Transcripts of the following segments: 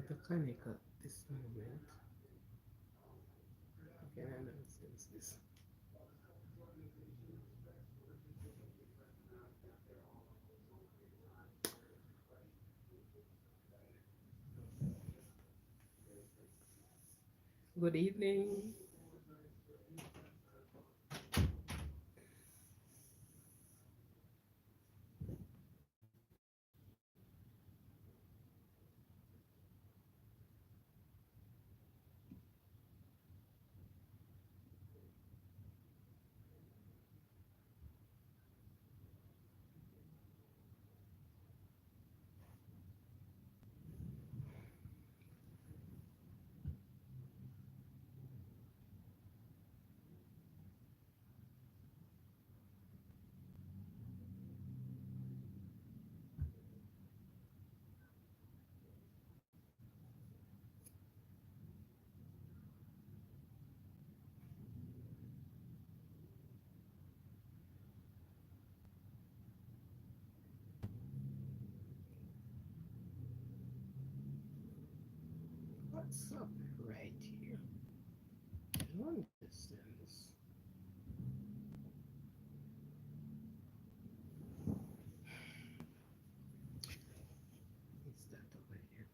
to connect at this moment. Again, I don't sense this. Good evening. What's up right here? I don't understand this. It's that over here.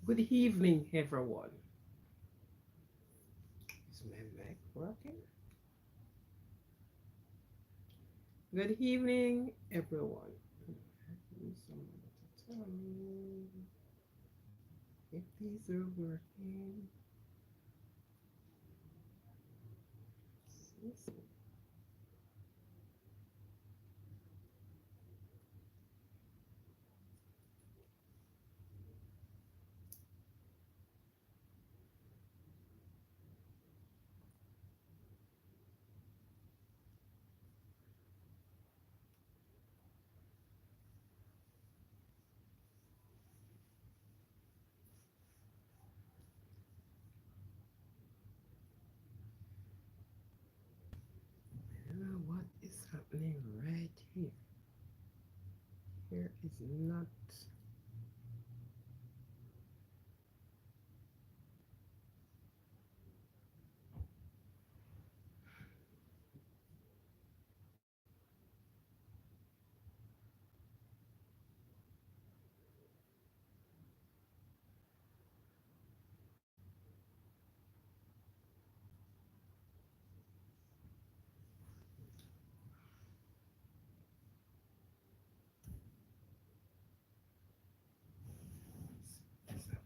Good evening, everyone. Is my mic working? Good evening, everyone. Need someone to tell me if these are working. Yes. I don't know what is happening right here. Here is not. It's happening.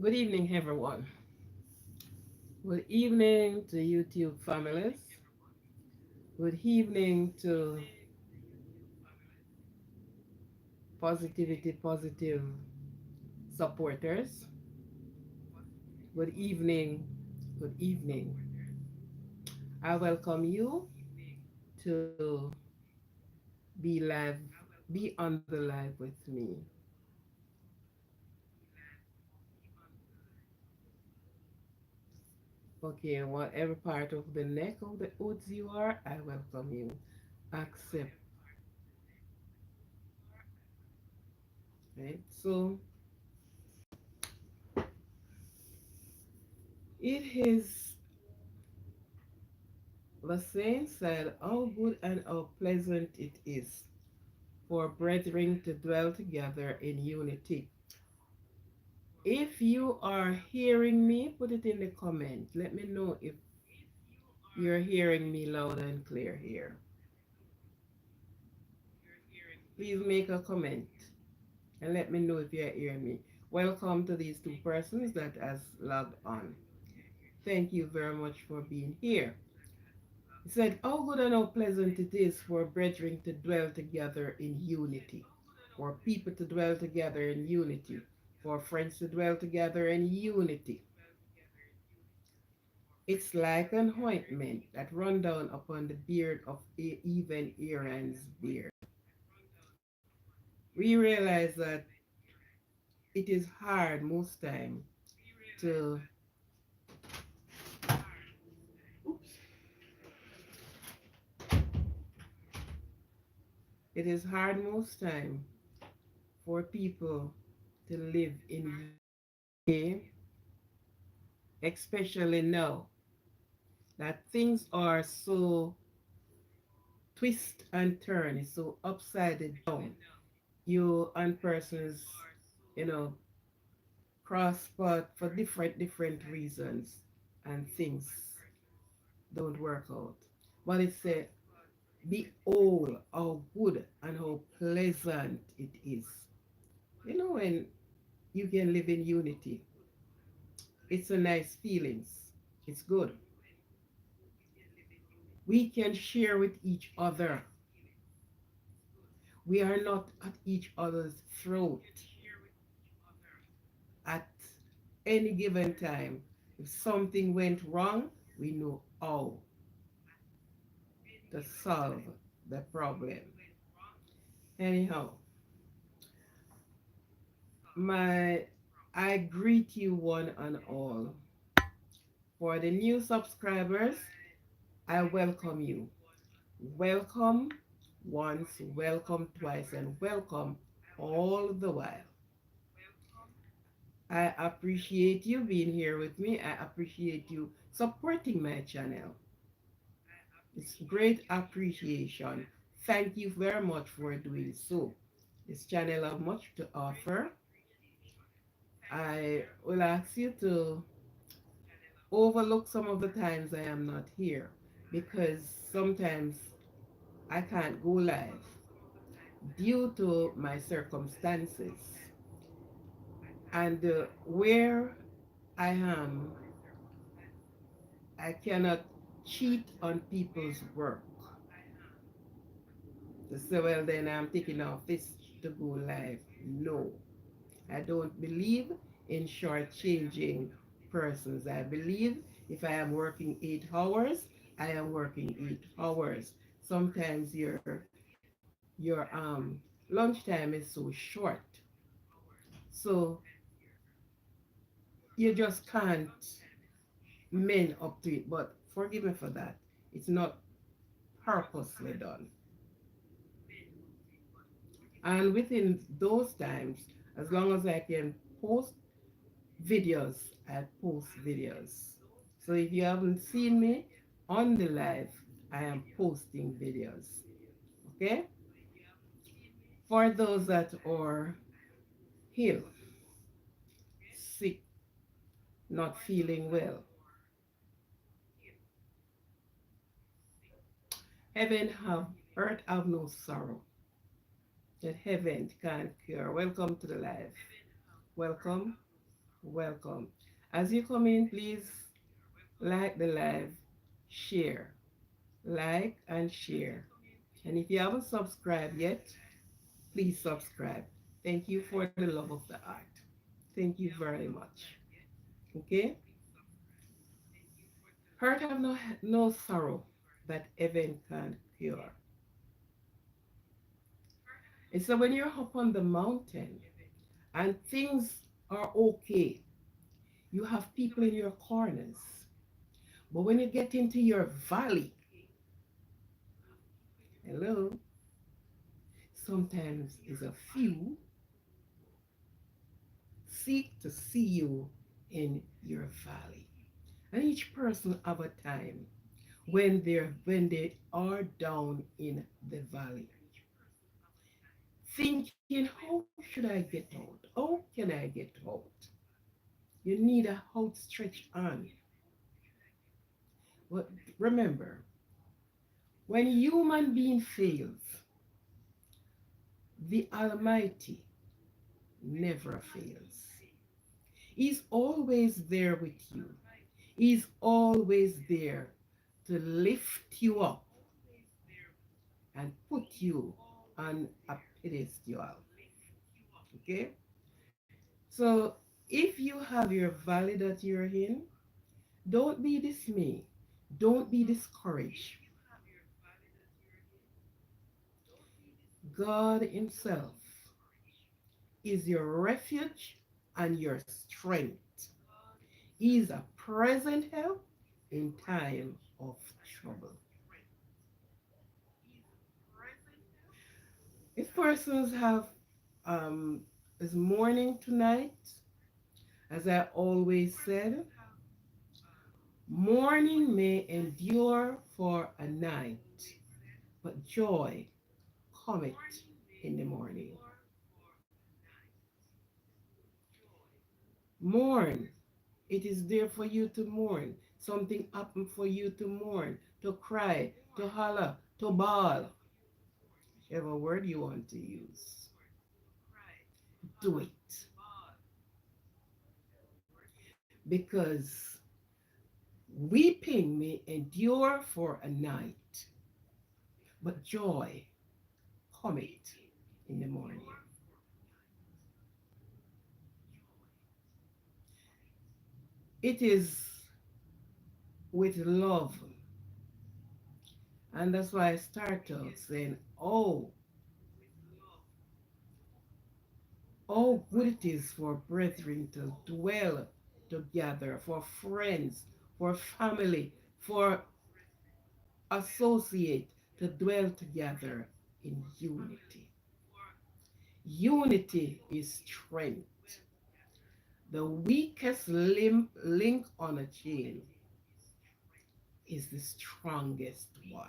Good evening, everyone. Good evening to YouTube families. Good evening to Positivity Positive supporters. Good evening. Good evening. I welcome you to be live, be on the live with me. Okay, whatever part of the neck of the woods you are, I welcome you. Accept, right? So it is the saying said, how good and how pleasant it is for brethren to dwell together in unity. If you are hearing me, put it in the comment. Let me know if you're hearing me loud and clear here. Please make a comment and let me know if you're hearing me. Welcome to these two persons that has logged on. Thank you very much for being here. He said, how good and how pleasant it is for brethren to dwell together in unity, for people to dwell together in unity, for friends to dwell together in unity. It's like an ointment that run down upon the beard of even Aaron's beard. We realize that it is hard most time to oops, it is hard most time for people to live in unity, especially now that things are so twist and turn, it's so upside down. You and persons, you know, cross path for different reasons and things don't work out. But it's a behold how good and how pleasant it is. You know, when you can live in unity, it's a nice feelings. It's good. We can share with each other. We are not at each other's throat at any given time. If something went wrong, we know how to solve the problem. Anyhow, my I greet you one and all. For the new subscribers, I welcome you. Welcome once, welcome twice, and welcome all the while. I appreciate you being here with me. I appreciate you supporting my channel. It's great appreciation. Thank you very much for doing so. This channel has much to offer. I will ask you to overlook some of the times I am not here because sometimes I can't go live due to my circumstances and where I am, I cannot cheat on people's work to say, well, then I'm taking off this to go live. No, I don't believe in shortchanging persons. I believe if I am working 8 hours, I am working 8 hours. Sometimes your lunchtime is so short, so you just can't men up to it. But forgive me for that. It's not purposely done. And within those times, as long as I can post videos, I post videos. So if you haven't seen me on the live, I am posting videos. Okay? For those that are ill, sick, not feeling well, heaven have earth have no sorrow that heaven can't cure. Welcome to the live. Welcome, welcome. As you come in, please like the live, share, like and share. And if you haven't subscribed yet, please subscribe. Thank you for the love of the art. Thank you very much. Okay? Hurt have no sorrow that heaven can cure. And so when you're up on the mountain and things are okay, you have people in your corners. But when you get into your valley, hello, sometimes is a few seek to see you in your valley. And each person have a time when they are down in the valley, thinking, how should I get out? How can I get out? You need a outstretched arm. But remember, when human being fails, the Almighty never fails. He's always there with you. He's always there to lift you up and put you on a pedestal. Okay? So if you have your valley that you're in, don't be dismayed. Don't be discouraged. God Himself is your refuge and your strength. He is a present help in time of trouble. If persons have is mourning tonight, as I always said, mourning may endure for a night, but joy cometh in the morning. Mourn. It is there for you to mourn. Something happened for you to mourn, to cry, to holler, to bawl, whichever word you want to use. Do it. Because weeping may endure for a night, but joy cometh in the morning. It is with love. And that's why I start out saying, oh, good it is for brethren to dwell together, for friends, for family, for associate to dwell together in unity. Unity is strength. The weakest link on a chain is the strongest one.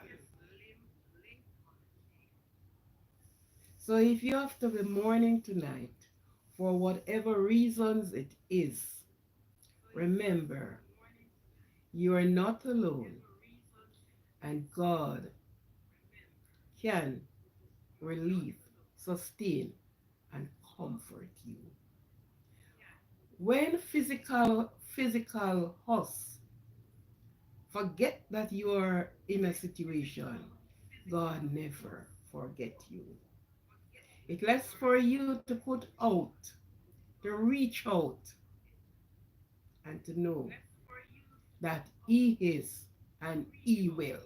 So if you have to be mourning tonight, for whatever reasons it is, remember you are not alone, and God can relieve, sustain, and comfort you. When physical hosts forget that you are in a situation, God never forget you. It lets for you to put out, to reach out, and to know that He is and He will.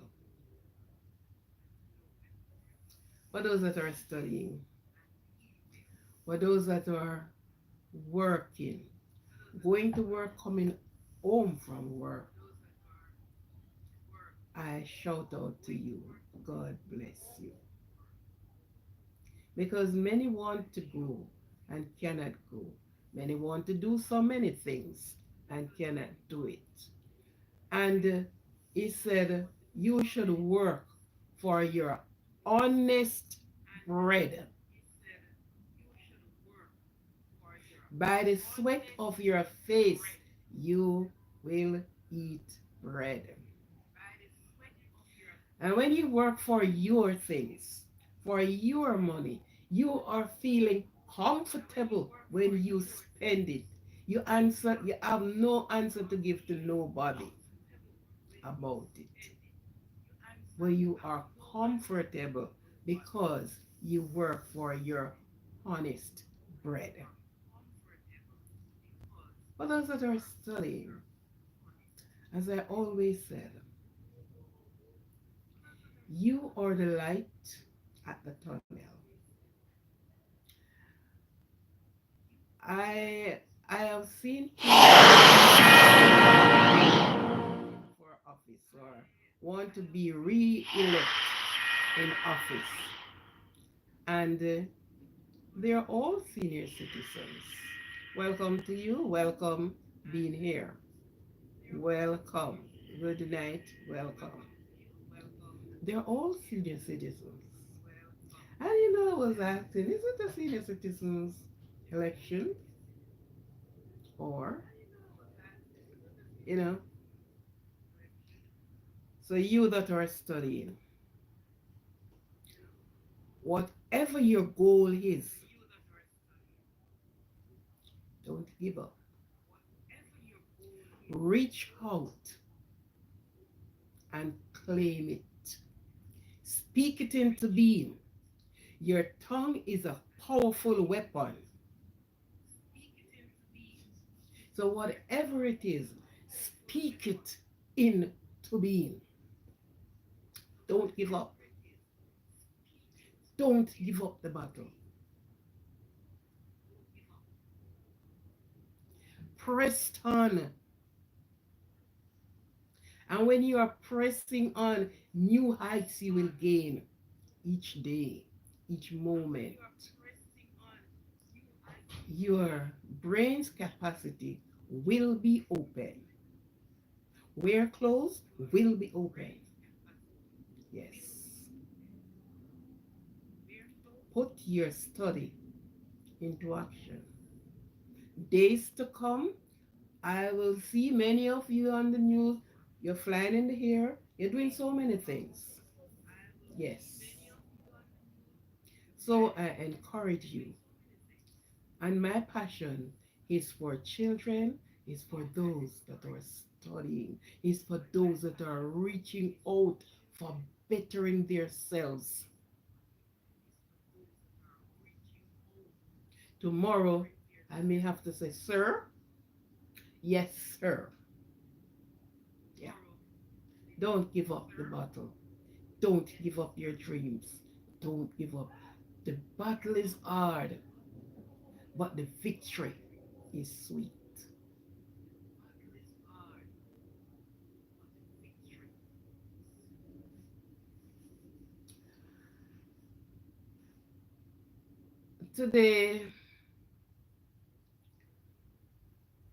For those that are studying, for those that are working, going to work, coming home from work, I shout out to you, God bless you. Because many want to go and cannot go. Many want to do so many things and cannot do it. And he said, you should work for your honest bread. By the sweat of your face, you will eat bread. And when you work for your things, for your money, you are feeling comfortable when you spend it. You have no answer to give to nobody about it. But you are comfortable because you work for your honest bread. For those that are studying, as I always said, you are the light at the tunnel. I have seen for office or want to be re-elected in office, and they're all senior citizens. Welcome to you. Welcome being here. Welcome. Good night. Welcome. They're all senior citizens. And I was asking, is it a senior citizens election? Or, you know, so you that are studying, whatever your goal is, don't give up. Reach out and claim it. Speak it into being. Your tongue is a powerful weapon. So, whatever it is, speak it into being. Don't give up. Don't give up the battle. Press on. And when you are pressing on, new heights you will gain each day, each moment. Your brain's capacity will be open. Where closed will be open. Yes. Put your study into action. Days to come, I will see many of you on the news. You're flying in the air. You're doing so many things. Yes. So I encourage you. And my passion is for children, is for those that are studying, is for those that are reaching out for bettering themselves. Tomorrow, I may have to say, sir, yes, sir. Yeah. Don't give up the battle. Don't give up your dreams. Don't give up. The battle is hard, but the victory is sweet. Today,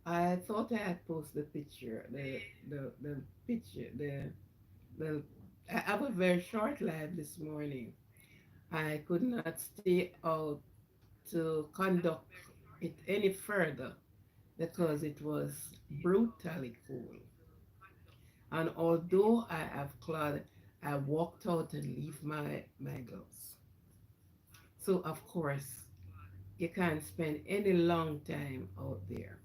I thought I had posted the picture, the picture, the. I have a very short live this morning. I could not stay out to conduct it any further because it was brutally cold. And although I have cloth, I walked out and leave my gloves. So of course you can't spend any long time out there.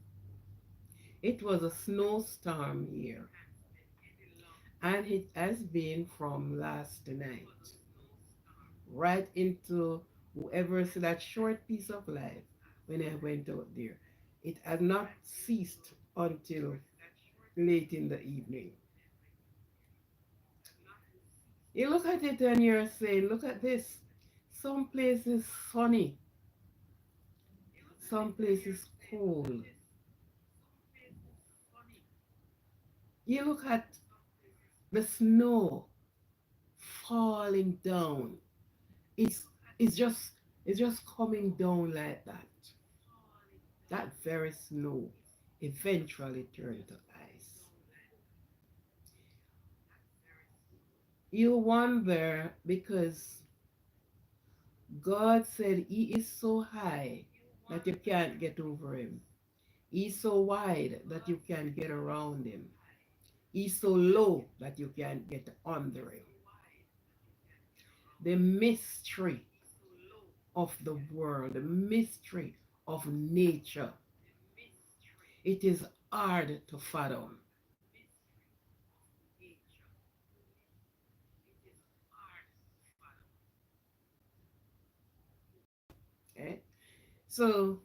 It was a snowstorm here, and it has been from last night right into whoever said that short piece of life when I went out there. It had not ceased until late in the evening. You look at it and you're saying, look at this. Some places sunny, some places cold. You look at the snow falling down. It's it's just it's just coming down like that. That very snow eventually turned to ice. You wonder because God said He is so high that you can't get over Him. He's so wide that you can't get around Him. He's so low that you can't get under Him. The mystery of the world, the mystery of nature, it is hard to fathom. Okay? So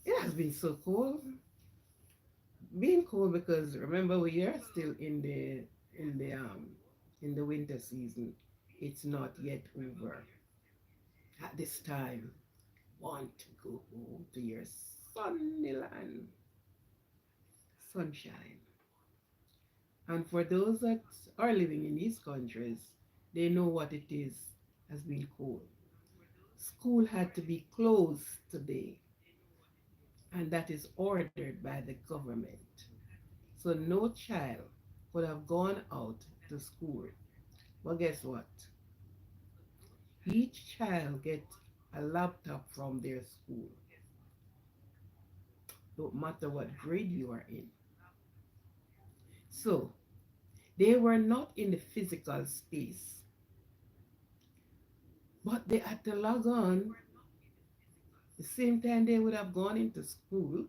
it has been so cold. Being cold because remember we are still in the in the winter season. It's not yet over. At this time, want to go home to your sunny land, sunshine. And for those that are living in these countries, they know what it is has been cold. School had to be closed today, and that is ordered by the government. So no child could have gone out to school. But guess what? Each child gets a laptop from their school, no matter what grade you are in. So they were not in the physical space, but they had to log on the same time they would have gone into school.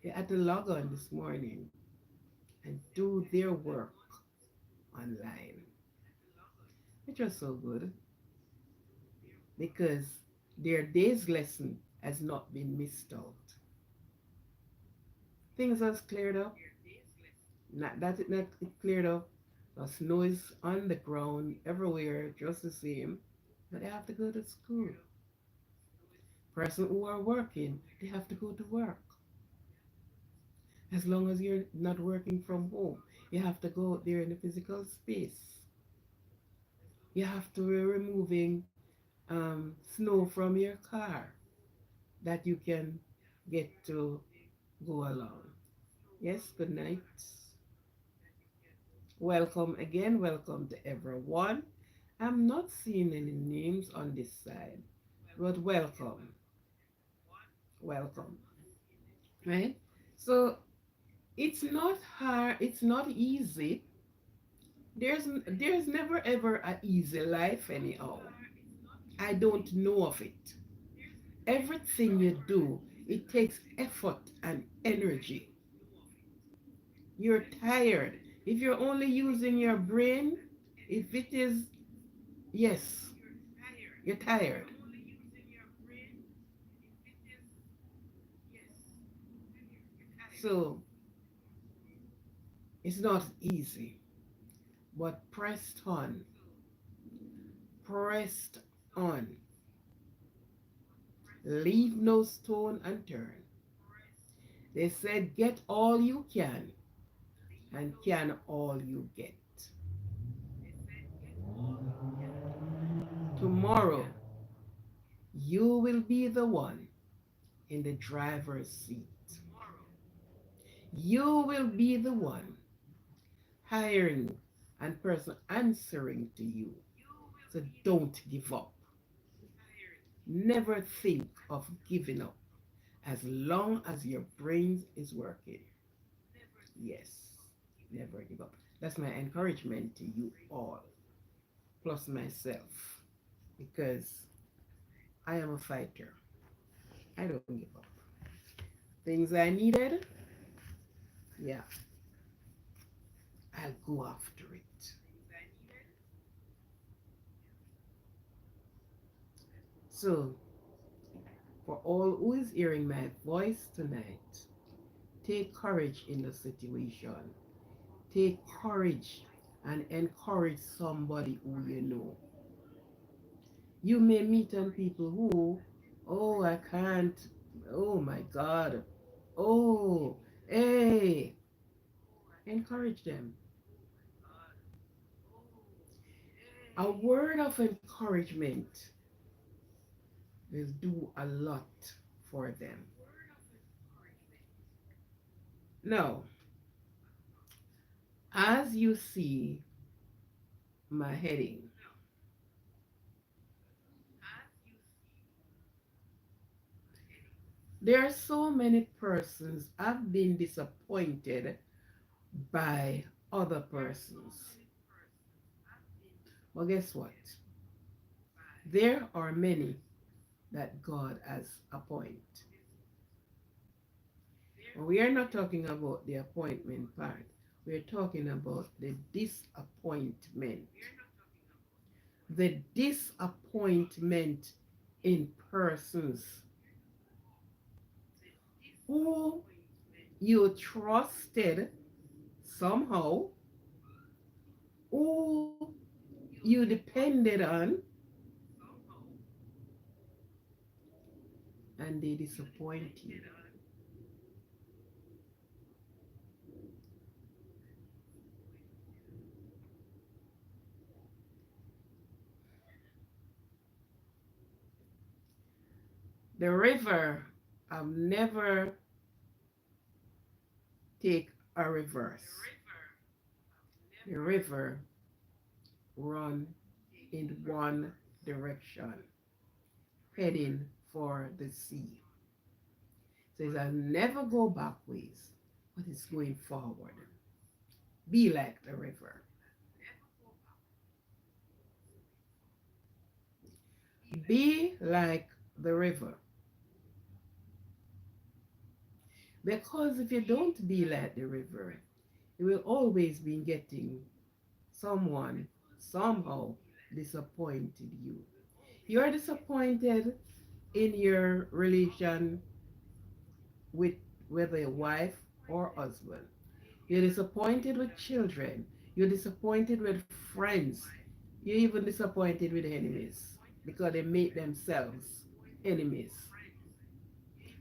They had to log on this morning. and do their work online. It's just so good because their day's lesson has not been missed out. Things has cleared up. Not that it cleared up. The snow is on the ground everywhere, just the same. But they have to go to school. Person who are working, they have to go to work. As long as you're not working from home, you have to go out there in the physical space. You have to be removing snow from your car that you can get to go along. Yes, good night. Welcome again. Welcome to everyone. I'm not seeing any names on this side, but welcome. Welcome. Right? So it's not hard, it's not easy. There's never ever a easy life anyhow. I don't know of it. Everything you do, it takes effort and energy. You're tired. If you're only using your brain, if it is, yes, you're tired. So it's not easy, but pressed on. Leave no stone unturned. They said, get all you and can all you get. Tomorrow, you will be the one in the driver's seat. You will be the one hiring and person answering to you. So don't give up. Never think of giving up as long as your brain is working. Yes, never give up. That's my encouragement to you all, plus myself, because I am a fighter. I don't give up. Things I needed, yeah, I'll go after it. So, for all who is hearing my voice tonight, take courage in the situation. Take courage and encourage somebody who you know. You may meet on people who, oh, I can't, oh my God, oh, hey, encourage them. A word of encouragement will do a lot for them. Now, as you see my heading, there are so many persons I've been disappointed by other persons. Well, guess what? There are many that God has appointed. We are not talking about the appointment part. We're talking about the disappointment. The disappointment in persons who you trusted somehow, who you depended on, and they disappoint you. The river, I've never take a reverse. The river run in one direction, heading for the sea. Says I'll never go backwards, but it's going forward. Be like the river. Be like the river. Because if you don't be like the river, You will always be getting someone somehow disappointed you. You are disappointed in your relation with whether a wife or husband. You're disappointed with children. You're disappointed with friends. You're even disappointed with enemies because they make themselves enemies.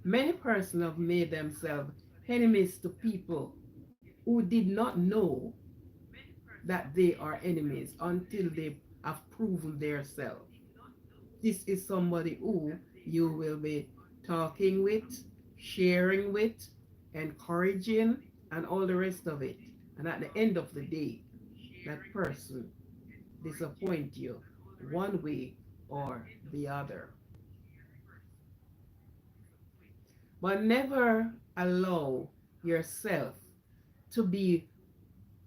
Many persons have made themselves enemies to people who did not know that they are enemies until they have proven themselves. This is somebody who you will be talking with, sharing with, encouraging, and all the rest of it. And at the end of the day, that person disappoint you one way or the other. But never allow yourself to be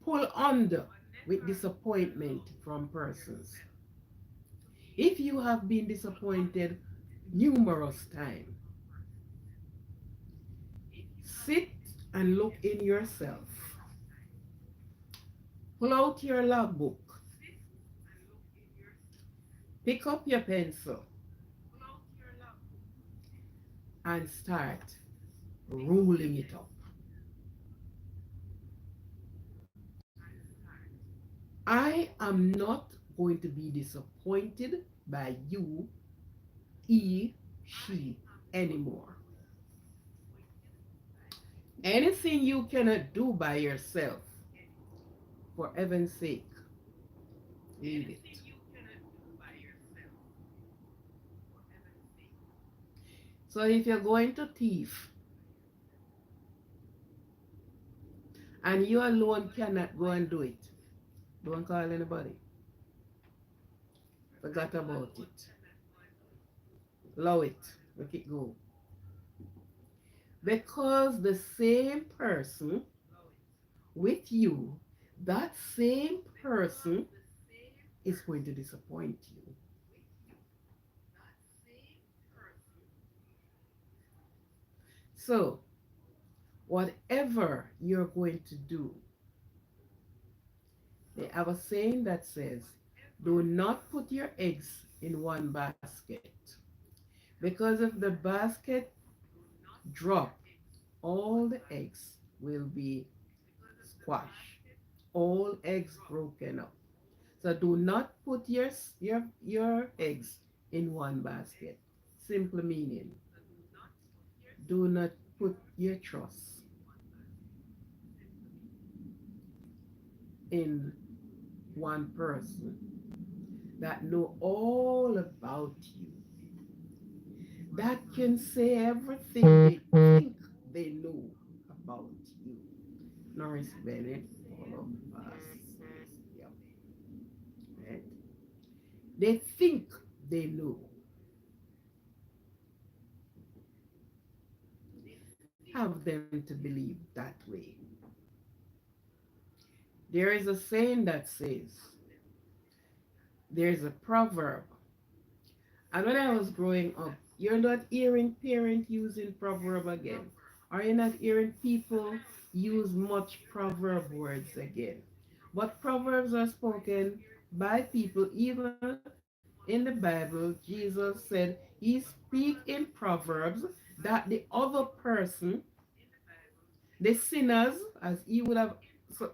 pulled under with disappointment from persons. If you have been disappointed numerous times, sit and look in yourself. Pull out your logbook, pick up your pencil, and start rolling it up. I am not going to be disappointed by you, he, she, anymore. Anything you cannot do by yourself, for heaven's sake, leave it. So if you're going to thief and you alone cannot go and do it, don't call anybody. Forget about it. Allow it. Let it go. Because the same person with you, that same person is going to disappoint you. So, whatever you're going to do, they have a saying that says, do not put your eggs in one basket. Because if the basket drop, all the eggs will be squashed. All eggs broken up. So do not put your eggs in one basket. Simple meaning. Do not put your trust in one person that know all about you, that can say everything they think they know about you. Norris Bennett, all of us. Yep. Right? They think they know. Have them to believe that way. There is a saying that says, there's a proverb. And when I was growing up, you're not hearing parents using proverb again. Or you're not hearing people use much proverb words again. But proverbs are spoken by people. Even in the Bible, Jesus said he speak in proverbs that the other person, the sinners, as he would have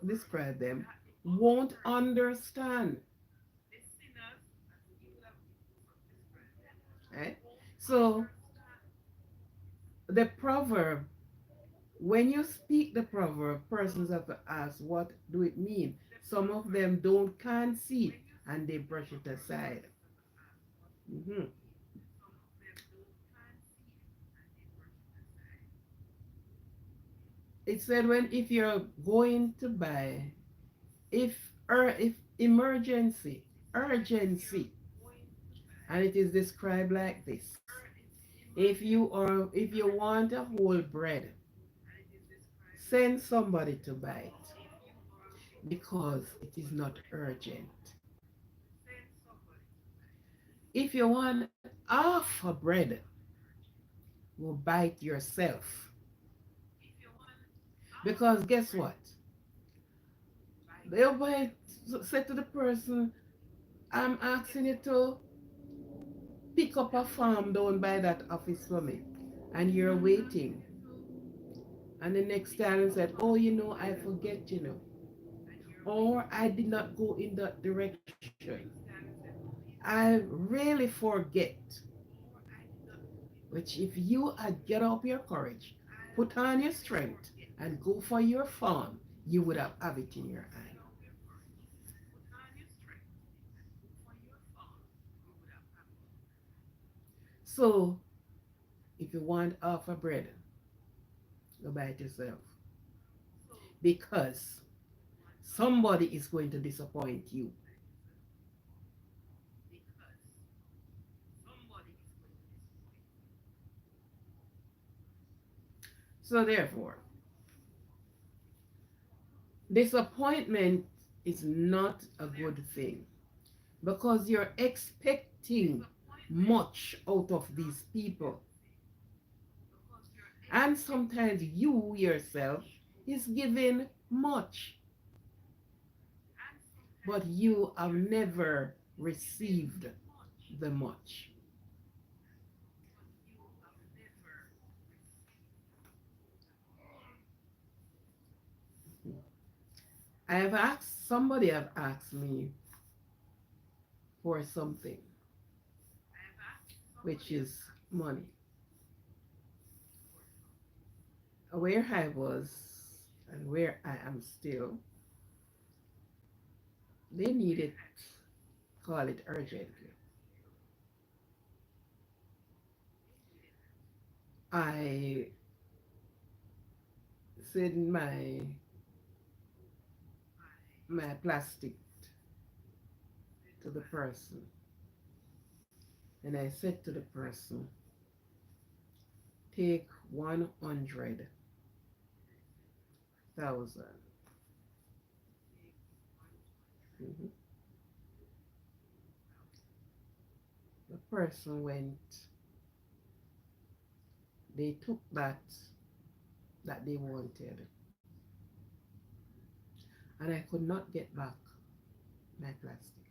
described them, won't understand. Right? So the proverb, when you speak the proverb, persons have to ask, what do it mean? Some of them can't see it and they brush it aside. Mhm. It said when if you're going to buy, if emergency, urgency, and it is described like this. If you want a whole bread, send somebody to buy it because it is not urgent. If you want half a bread, go buy it yourself. Because guess what? They might say to the person, I'm asking you to pick up a farm down by that office for me. And you're waiting. And the next time said, oh, I forget. Or I did not go in that direction. I really forget. Which if you had get up your courage, put on your strength, and go for your farm, you would have it in your hand. So if you want half a bread, go buy it yourself. Because somebody is going to disappoint you. So therefore, disappointment is not a good thing because you're expecting much out of these people. And sometimes you yourself is giving much, but you have never received the much. Somebody have asked me for something, which is money. Where I was and where I am still, they needed, call it urgently. I sent my plastic to the person, and I said to the person, take 100,000. Mhm. The person went, they took that they wanted, and I could not get back my plastic.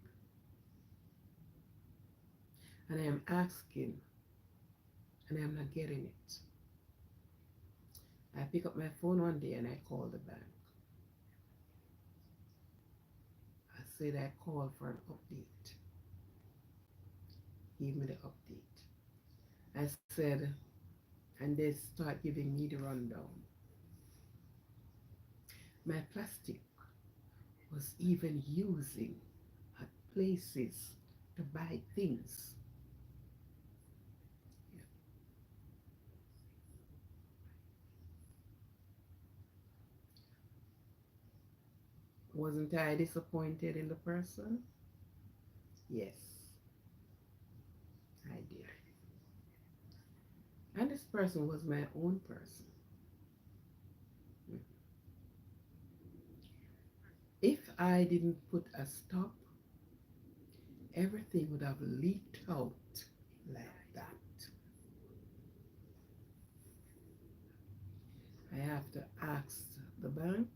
And I am asking, and I am not getting it. I pick up my phone one day and I call the bank. I said I called for an update. Give me the update. I said, and they start giving me the rundown. My plastic was even using at places to buy things. Yeah. Wasn't I disappointed in the person? Yes, I did. And this person was my own person. If I didn't put a stop, everything would have leaked out like that. I have to ask the bank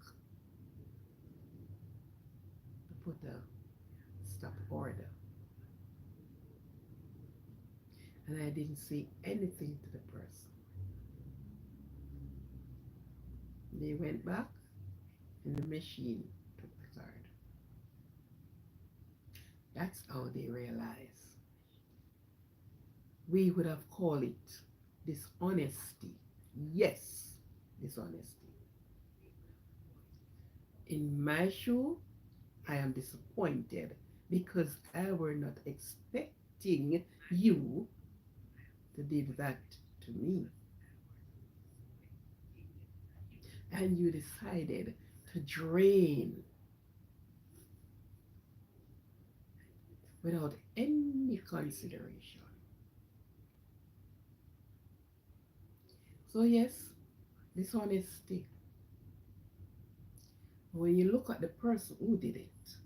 to put a stop order. And I didn't say anything to the person. They went back and the machine took the card. That's how they realize. We would have called it dishonesty. Yes, dishonesty. In my shoe, I am disappointed because I were not expecting you to give that to me. And you decided to drain without any consideration. So, yes, dishonesty. When you look at the person who did it,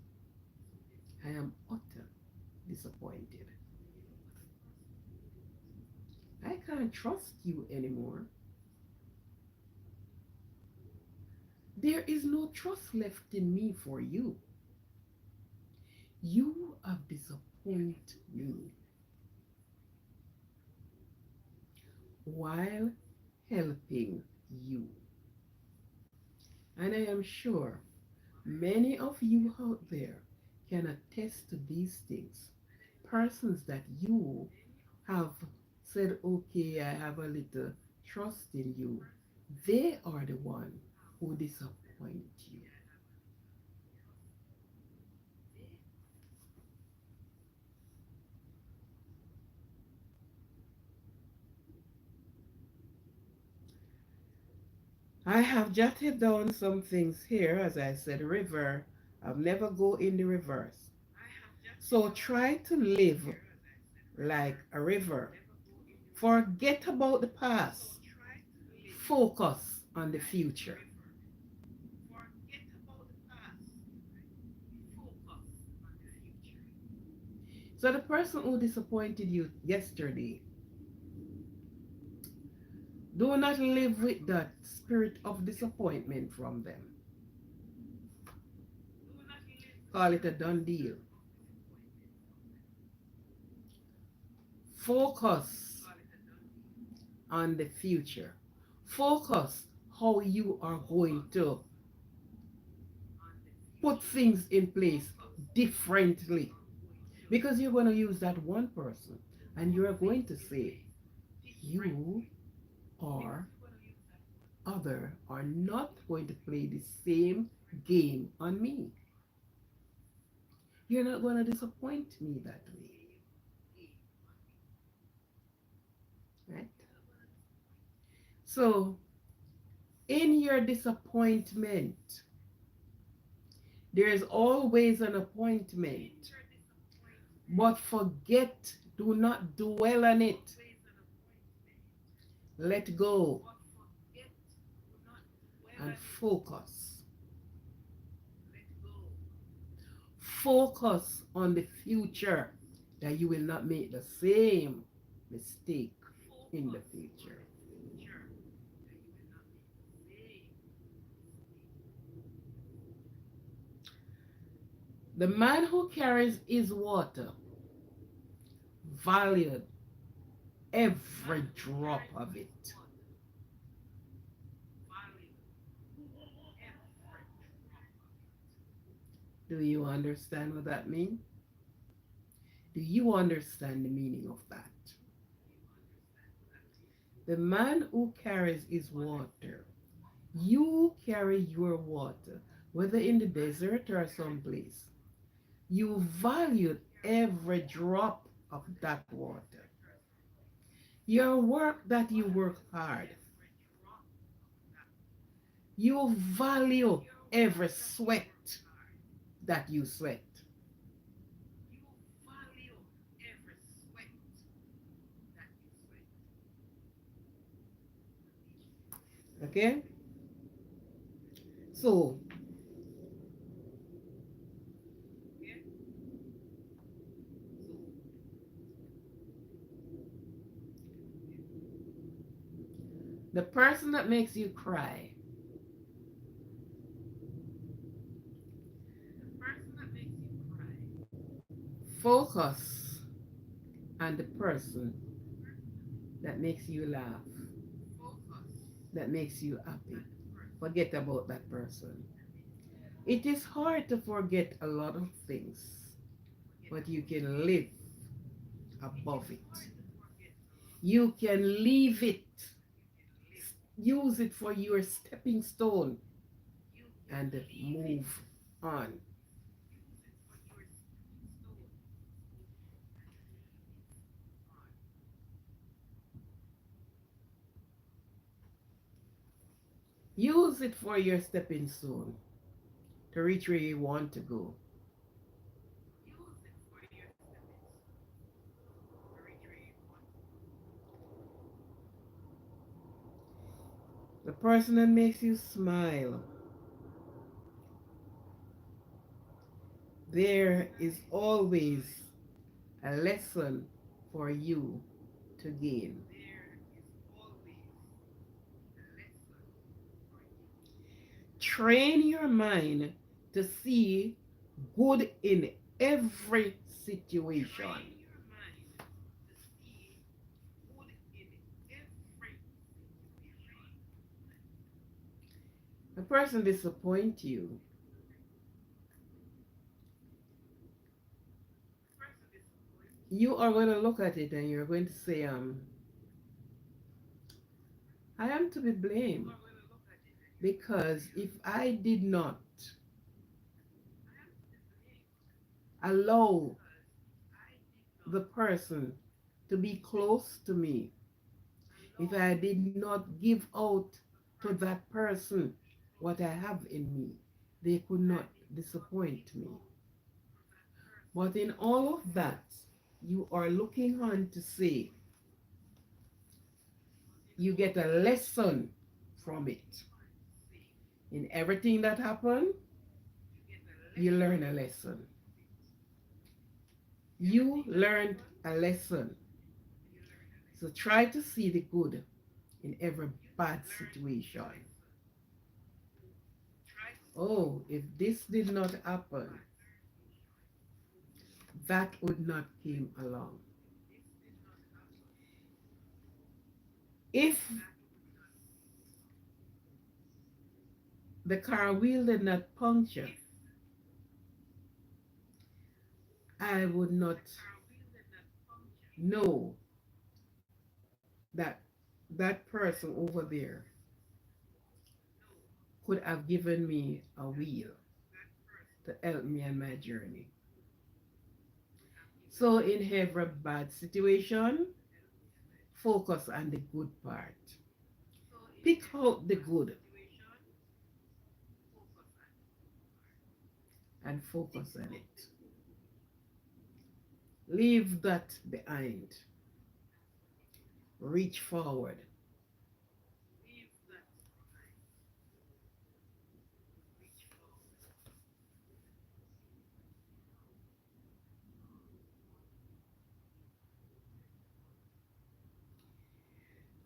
I am utter disappointed. I can't trust you anymore. There is no trust left in me for you. You have disappointed me while helping you. And I am sure many of you out there can attest to these things. Persons that you have said, okay, I have a little trust in you, they are the one who disappoint you. I have jotted down some things here, as I said, river. I'll never go in the reverse. So try to live like a river. Forget about the past. Focus on the future. So the person who disappointed you yesterday, do not live with that spirit of disappointment from them. Call it a done deal. Focus on the future. Focus how you are going to put things in place differently. Because you're going to use that one person and you're going to say, you or other are not going to play the same game on me. You're not going to disappoint me that way. Right? So, in your disappointment, there is always an appointment. But forget, do not dwell on it. Let go and focus. Focus on the future, that you will not make the same mistake in the future. The man who carries his water valued every drop of it. Do you understand what that means? Do you understand the meaning of that? The man who carries his water, you carry your water, whether in the desert or someplace. You valued every drop of that water. Your work that you work hard, you value every sweat that you sweat. Okay? So, the person that makes you cry, focus on the person that makes you laugh, that makes you happy. Forget about that person. It is hard to forget a lot of things, but you can live above it. You can leave it, use it for your stepping stone, and move on. Use it for your stepping stone to reach where you want to go. The person that makes you smile, there is always a lesson for you to gain. Train your mind to see good in every situation. A person disappoints you, you are going to look at it and you're going to say, I am to be blamed because if I did not allow the person to be close to me, if I did not give out to that person what I have in me, they could not disappoint me. But in all of that, you are looking on to say you get a lesson from it. In everything that happened, you learn a lesson. You learned a lesson. So try to see the good in every bad situation. Oh, if this did not happen, that would not came along. If the car wheel did not puncture, I would not know that that person over there could have given me a wheel to help me on my journey. So in every bad situation, focus on the good part. Pick out the good and focus on it. Leave that behind. Reach forward.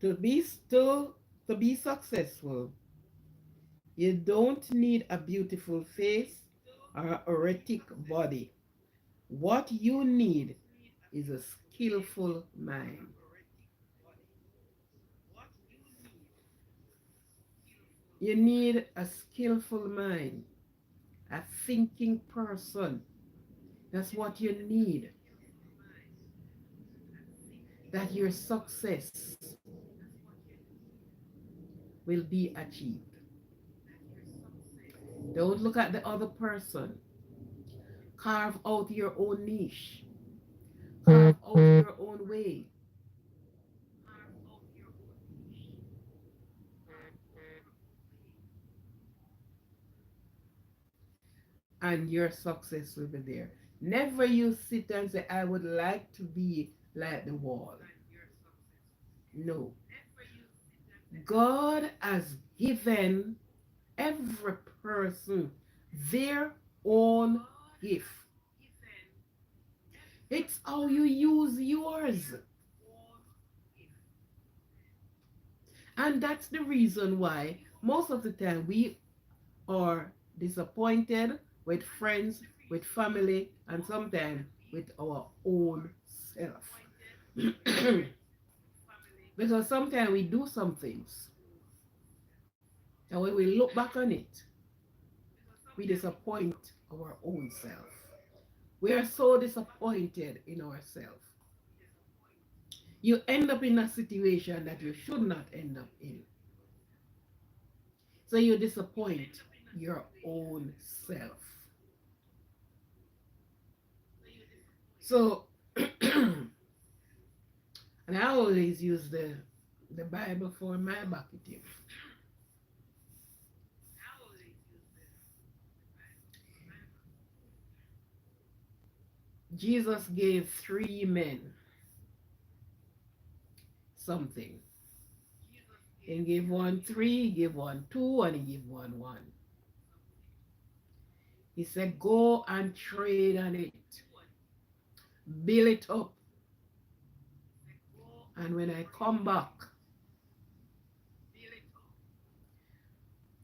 To be still to be successful, you don't need a beautiful face or a erratic body. What you need is a skillful mind. You need a skillful mind, a thinking person. That's what you need. That your success will be achieved. Don't look at the other person. Carve out your own niche. Carve out your own way. And your success will be there. Never you sit and say, I would like to be like the wall. No. God has given every person their own gift. It's how you use yours. And that's the reason why most of the time we are disappointed with friends, with family, and sometimes with our own self. Because sometimes we do some things, and when we look back on it, we disappoint our own self. We are so disappointed in ourselves. You end up in a situation that you should not end up in. So you disappoint your own self. So, and I always use the Bible for my bucketing. Jesus gave three men something. He gave one three, he gave one two, and he gave one one. He said, go and trade on it, build it up, and when I come back,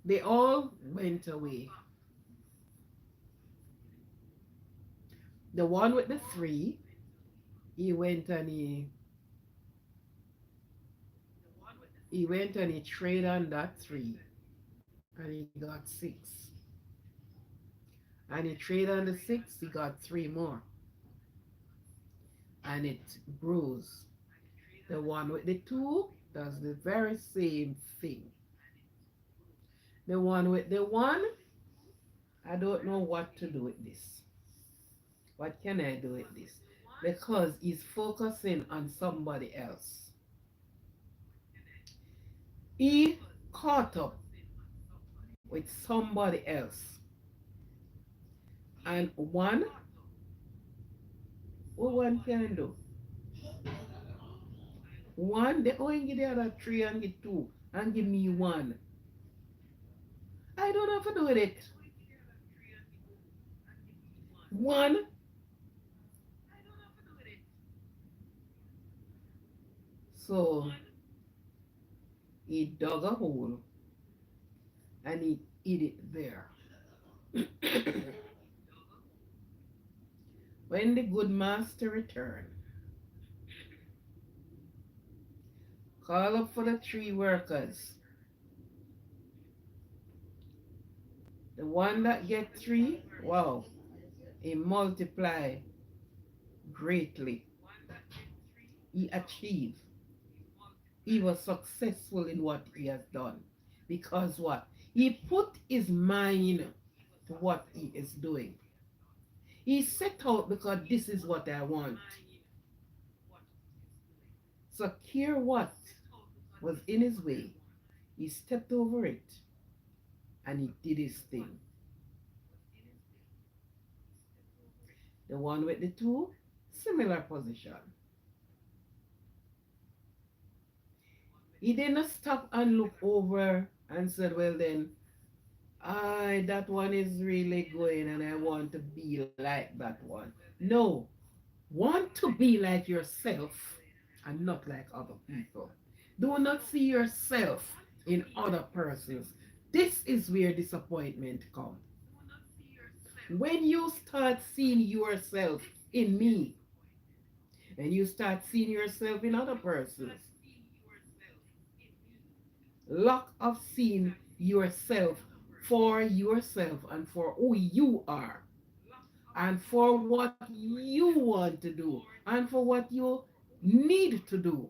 They all went away. The one with the three, he went and he went and he traded on that three and he got six. And he traded on the six, he got three more. And it bruised. The one with the two does the very same thing. The one with the one, I don't know what to do with this. What can I do with this? Because he's focusing on somebody else. He caught up with somebody else. And one, what one can do? One, they only give the other three and give two and give me one. I don't have to do with it. One, so he dug a hole and he hid it there. When the good master returned, call up for the three workers. The one that get three, wow, he multiply greatly. He achieved. He was successful in what he has done. Because what? He put his mind to what he is doing. He set out because this is what I want. So care what was in his way. He stepped over it and he did his thing. The one with the two, similar position. He didn't stop and look over and said, well then, that one is really going and I want to be like that one. No, want to be like yourself and not like other people. Do not see yourself in other persons. This is where disappointment comes. When you start seeing yourself in me and you start seeing yourself in other persons, lack of seeing yourself and for who you are and for what you want to do and for what you need to do.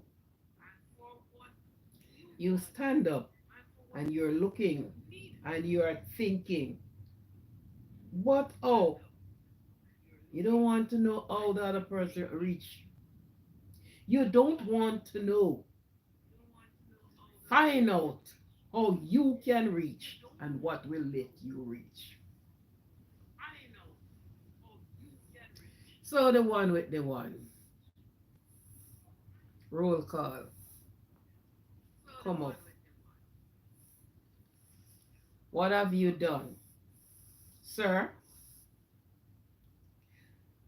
You stand up and you're looking and you're thinking, what oh, you don't want to know how the other person reach. You don't want to know. Find out how you can reach and what will let you reach. So the one with the one, roll call, come up. What have you done? Sir,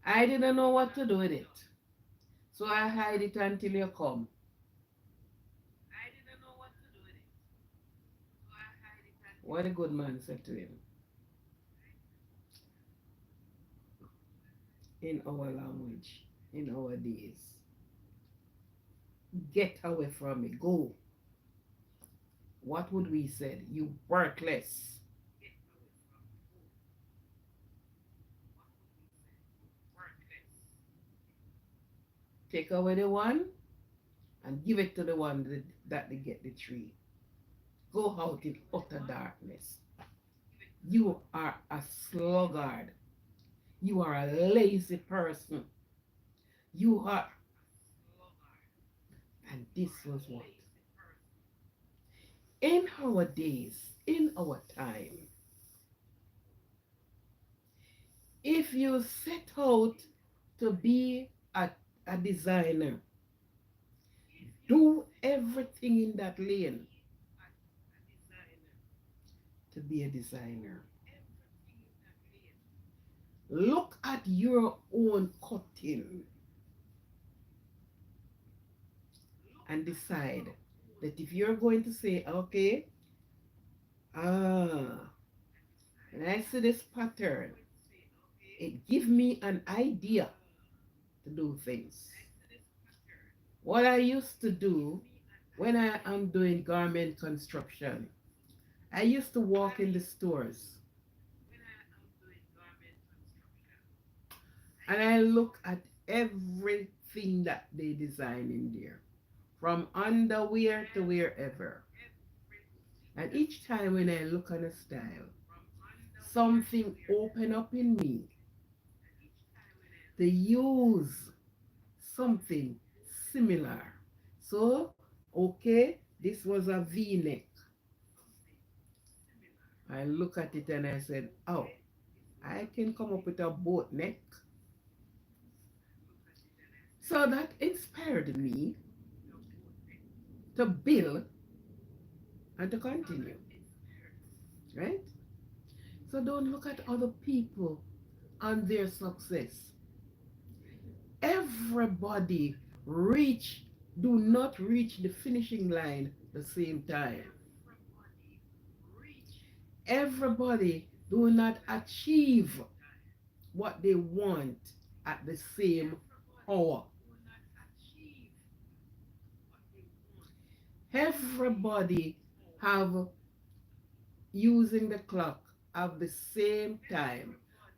I didn't know what to do with it. So I hide it until you come. What the good man said to him in our language, in our days. Get away from me. Go. What would we say? You worthless. Take away the one and give it to the one that they get the tree. Go out in utter darkness. You are a sluggard. You are a lazy person. You are. And this was what? In our days, in our time, if you set out to be a designer, do everything in that lane to be a designer. Look at your own cutting and decide that if you're going to say, okay, Ah, and I see this pattern. It gives me an idea to do things. What I used to do when I am doing garment construction, I used to walk in the stores and I look at everything that they design in there, from underwear to wherever. And each time when I look at a style, something open up in me to use something similar. So, okay, this was a V-neck. I look at it and I said, oh, I can come up with a boat neck. So that inspired me to build and to continue, right? So don't look at other people and their success. Everybody reach, do not reach the finishing line the same time. Everybody do not achieve what they want at the same hour. Everybody have using the clock at the same time,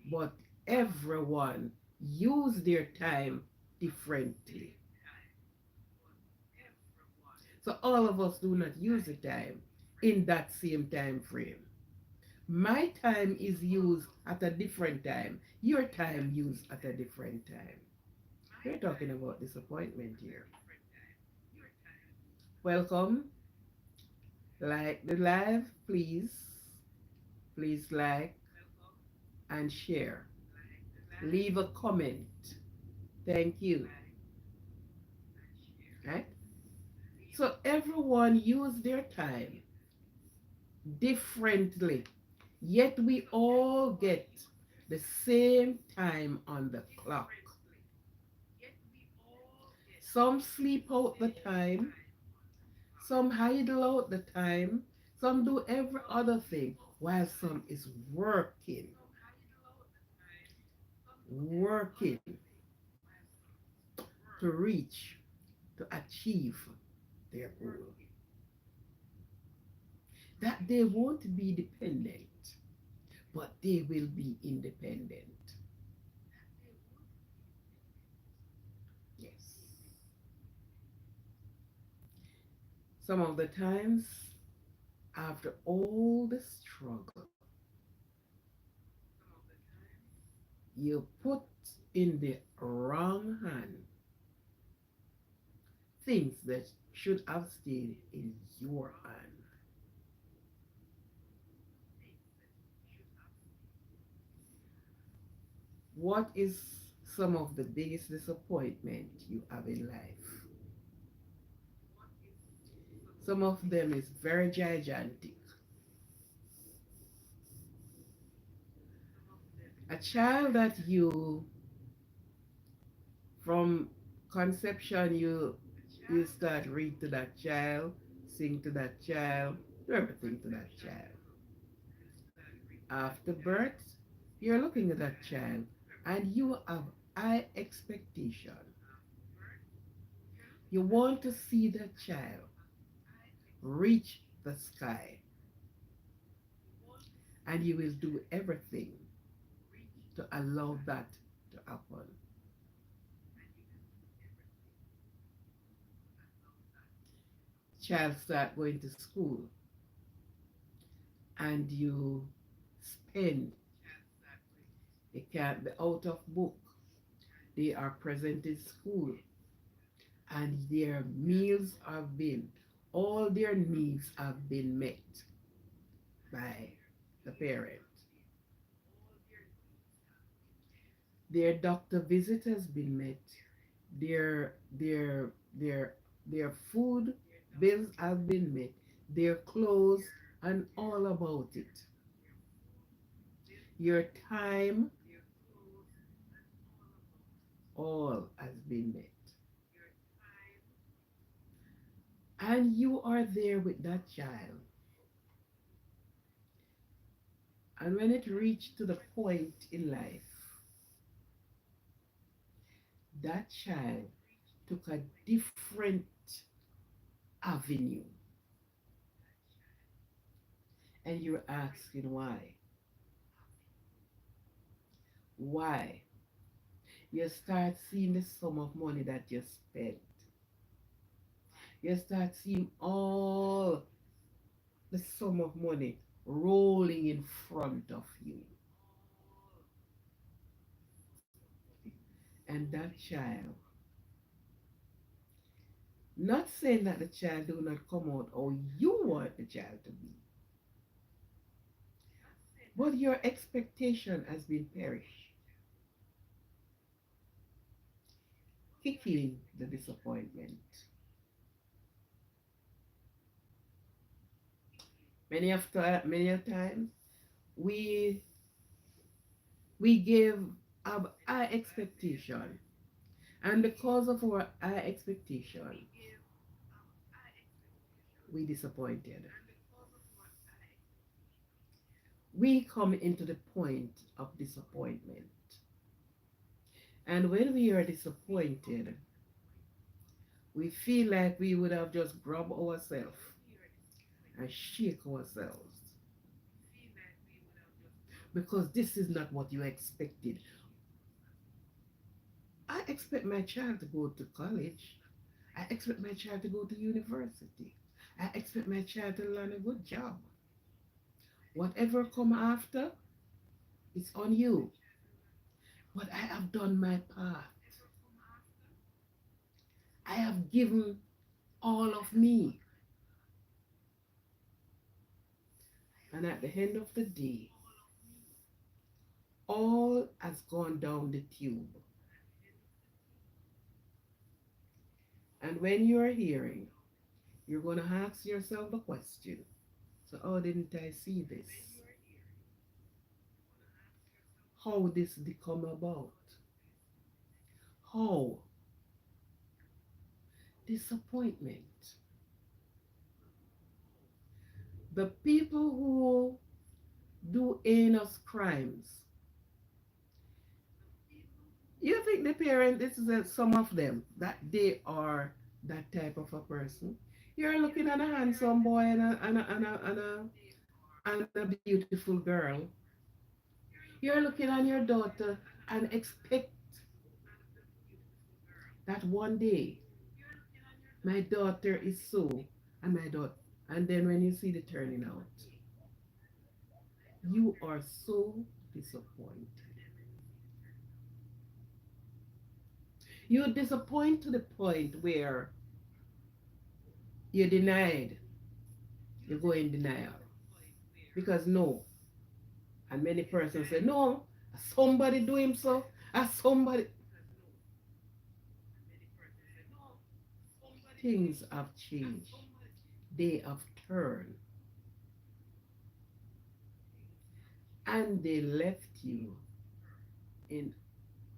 but everyone use their time differently. So all of us do not use the time in that same time frame. My time is used at a different time. Your time used at a different time. We're talking about disappointment here. Welcome. Like the live, please. Please like and share. Leave a comment. Thank you. Right? So everyone use their time differently. Yet we all get the same time on the clock. Some sleep out the time, some idle out the time, some do every other thing, while some is working to reach, to achieve their goal. That they won't be dependent, but they will be independent. Yes. Some of the times, after all the struggle, you put in the wrong hand things that should have stayed in your hand. What is some of the biggest disappointment you have in life? Some of them is very gigantic. A child that you, from conception, you start read to that child, sing to that child, do everything to that child. After birth, you're looking at that child and you have high expectation. You want to see that child reach the sky, and you will do everything to allow that to happen. Child start going to school and you spend, they can't be out of book. They are present in school and their meals have been, all their needs have been met by the parent. Their doctor visit has been met. Their their their their food bills have been met. Their clothes and all about it. Your time all has been met. And you are there with that child And when it reached to the point in life, that child took a different avenue. And you're asking why? Why? You start seeing the sum of money that you spent. You start seeing all the sum of money rolling in front of you. And that child, not saying that the child do not come out or you want the child to be, but your expectation has been perished, kicking the disappointment. Many of times we we give a high expectation, and because of our high expectation, we disappointed. We come into the point of disappointment, and when we are disappointed, we feel like we would have just grabbed ourselves and shake ourselves because this is not what you expected. I expect my child to go to college. I expect my child to go to university. I expect my child to learn a good job. Whatever come after, it's on you. But I have done my part. I have given all of me. And at the end of the day, all has gone down the tube. And when you're hearing, you're going to ask yourself a question. So, how didn't I see this? How this did come about? How? Disappointment. The people who do heinous crimes, you think the parent, this is some of them, that they are that type of a person. You're looking at a handsome boy and a beautiful girl. You're looking at your daughter and expect that one day my daughter is so, and my daughter, and then when you see the turning out, you are so disappointed. You're disappointed to the point where you're denied, you go in denial. Because no, and many persons say, no, somebody do him so, somebody. Things have changed. They have turned. And they left you in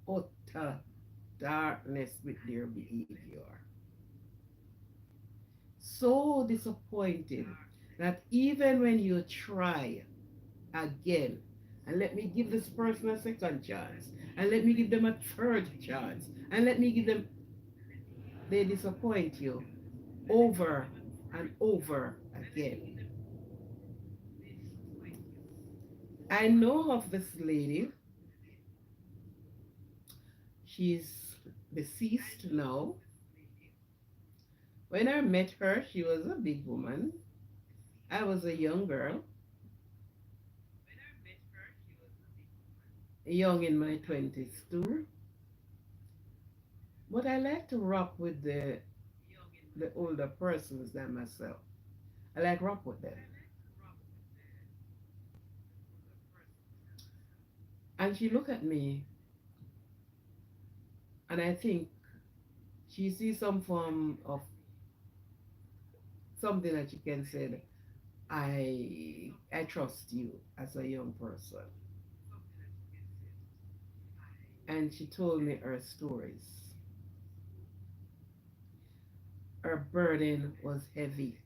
utter darkness with their behavior. So disappointed that even when you try again, and let me give this person a second chance, and let me give them a third chance, and let me give them, they disappoint you over and over again. I know of this lady, she's deceased now. When I met her, she was a big woman. I was a young girl, young in my 20s too. But I like to rock with the older persons than myself. I like rock with them. And she looked at me, and I think she sees some form of something that she can say, I trust you as a young person. And she told me her stories. Her burden was heavy,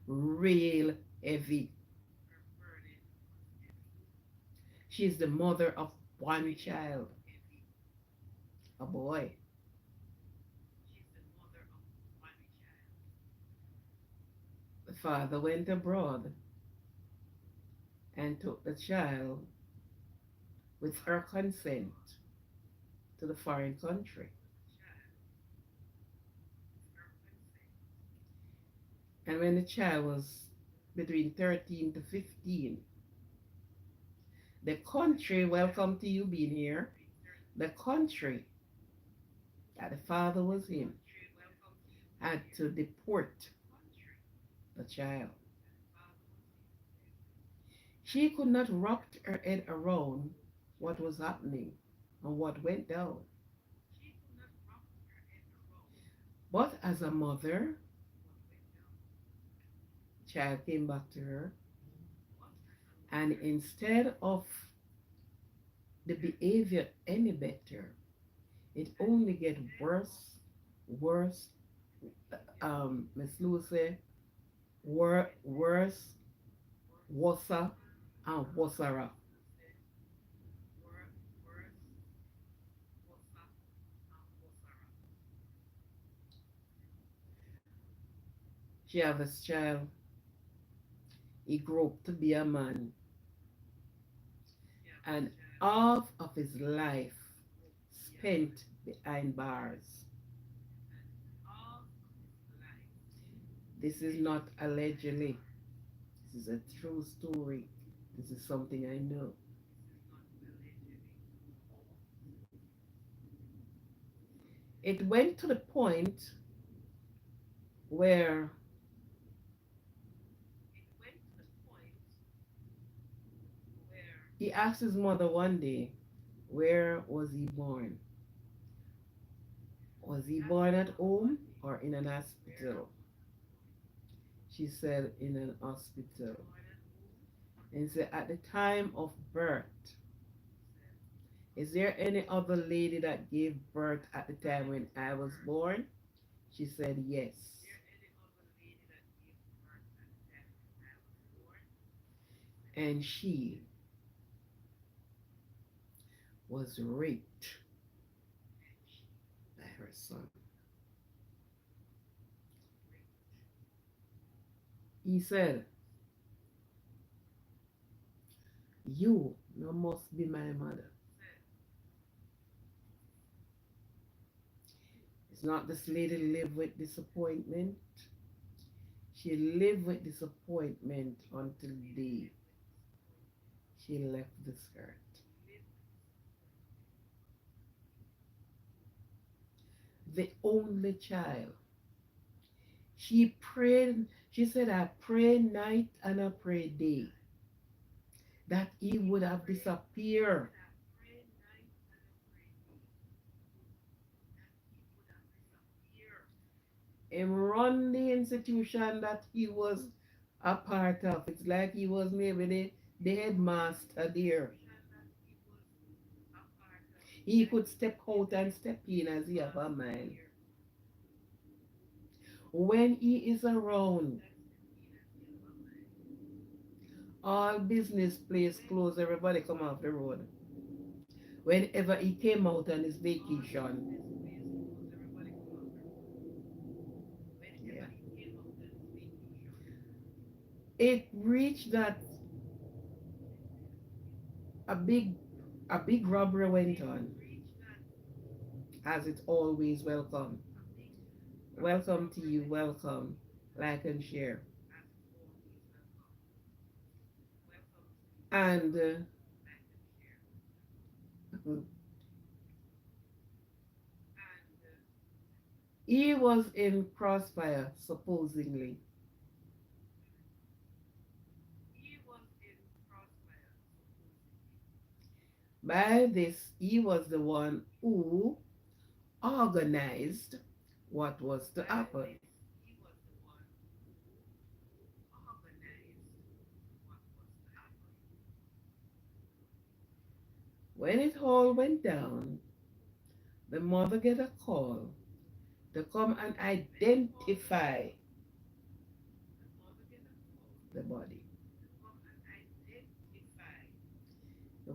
real heavy. She's the mother of one child, a boy. The father went abroad and took the child with her consent to the foreign country. And when the child was between 13 to 15, the country, welcome to you being here, the country that the father was in had to deport the child. She could not wrap her head around what was happening and what went down. But as a mother, the child came back to her, and instead of the behavior any better, it only get worse, worse. Miss Lucy, worse, worser, and worser. She have a child. He grew up to be a man, and half of his life spent behind bars. This is not allegedly. This is a true story. This is something I know. It went to the point where he asked his mother one day, where was he born? Was he born at home or in an hospital? She said, in an hospital. And he said, at the time of birth, is there any other lady that gave birth at the time when I was born? She said, yes. And she was raped by her son. He said, you no must be my mother. It's not this lady live with disappointment. She lived with disappointment until the day she left this earth. The only child. She prayed, she said, I pray night and I pray day that he would have disappeared. And run the institution that he was a part of. It's like he was maybe the headmaster there. He could step out and step in as he have a mind. When he is around, all business place closed, everybody come off the road. Whenever he came out on his vacation, yeah, it reached that a big a big robbery went on, as it always welcome. Welcome to you, welcome. Like and share. And he was in crossfire, supposedly. By this, he was the one who organized what was to happen. When it all went down, the mother get a call to come and identify the body.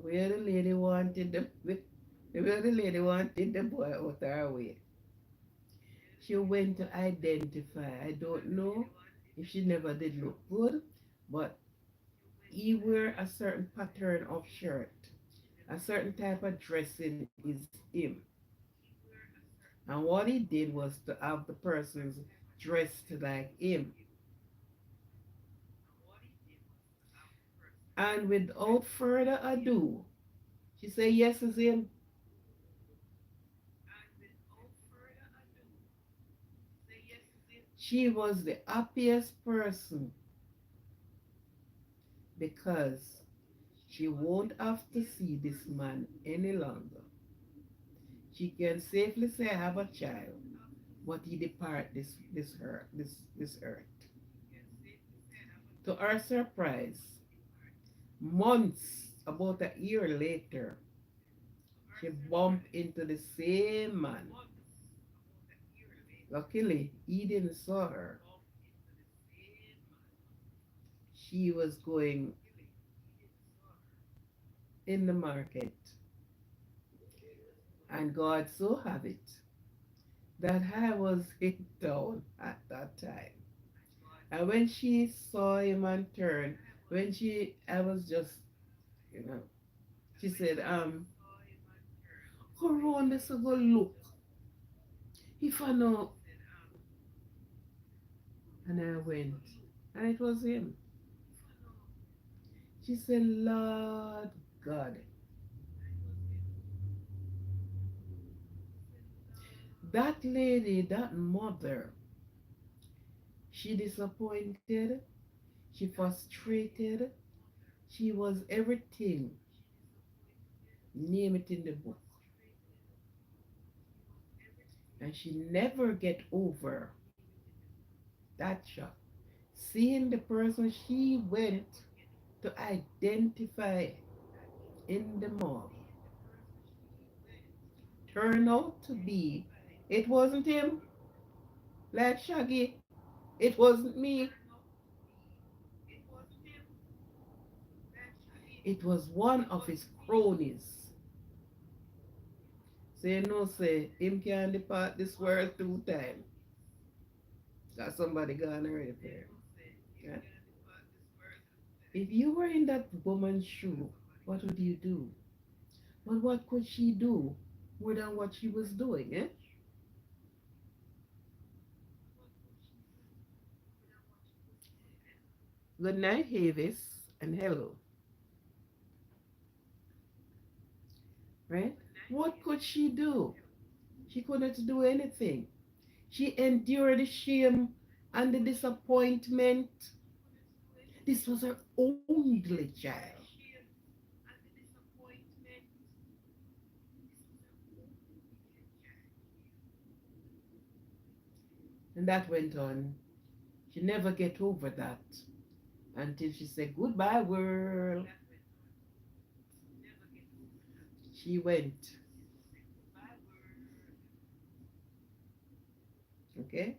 Where the lady wanted where the lady wanted the boy out her way. She went to identify. I don't know if she never did look good, but he wear a certain pattern of shirt, a certain type of dressing is him. And what he did was to have the persons dressed like him. And without further ado, she said, yes, it's him. She was the happiest person because she won't have to see this man any longer. She can safely say, I have a child, but he depart this earth. To her surprise, months, about a year later, she bumped into the same man. Luckily, he didn't saw her. She was going in the market, and God so have it that I was in town at that time. And when she saw him and turned, I was just, you know, she said, go round this go look. If I know, and I went, and it was him. She said, Lord God, that lady, that mother, she disappointed, she frustrated, she was everything. Name it in the book. And she never get over that shock. Seeing the person she went to identify in the mall turn out to be, it wasn't him, like Shaggy, it wasn't me, it was one of his cronies. So you know, say, him can depart this world 2 times. Got somebody gone already there. Yeah? If you were in that woman's shoe, what would you do? But what could she do more than what she was doing, eh? Good night, Havis, and hello, right? What could she do? She couldn't do anything. She endured the shame and the disappointment. This was her only child. And that went on. She never get over that until she said, goodbye, world. She went. Okay?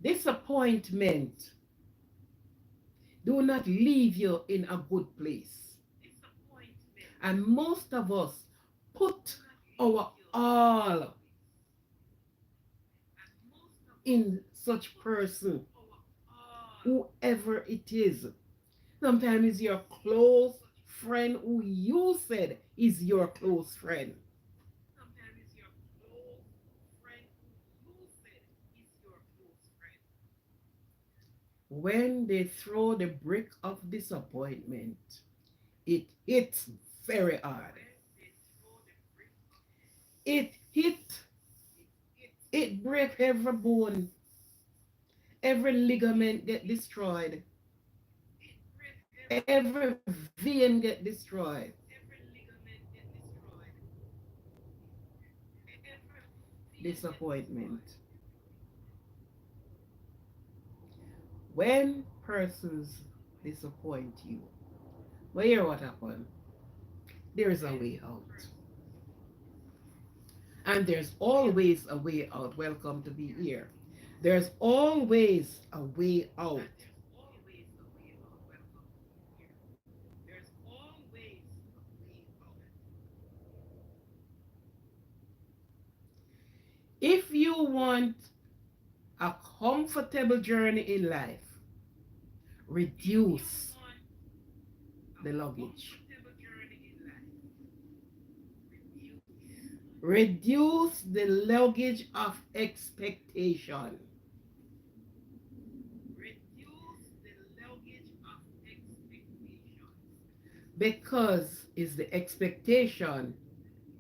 Disappointment do not leave you in a good place. And most of us put our all in such person, whoever it is. Sometimes it's your close friend who you said is your close friend. When they throw the brick of disappointment, it hits very hard. It hit, it break every bone, every ligament get destroyed, every vein get destroyed. Disappointment. When persons disappoint you, well, hear what happened. There is a way out. And there's always a way out. Welcome to be here. There's always a way out. you want a comfortable journey in life, reduce the luggage. Reduce the luggage of expectation. Because it's the expectation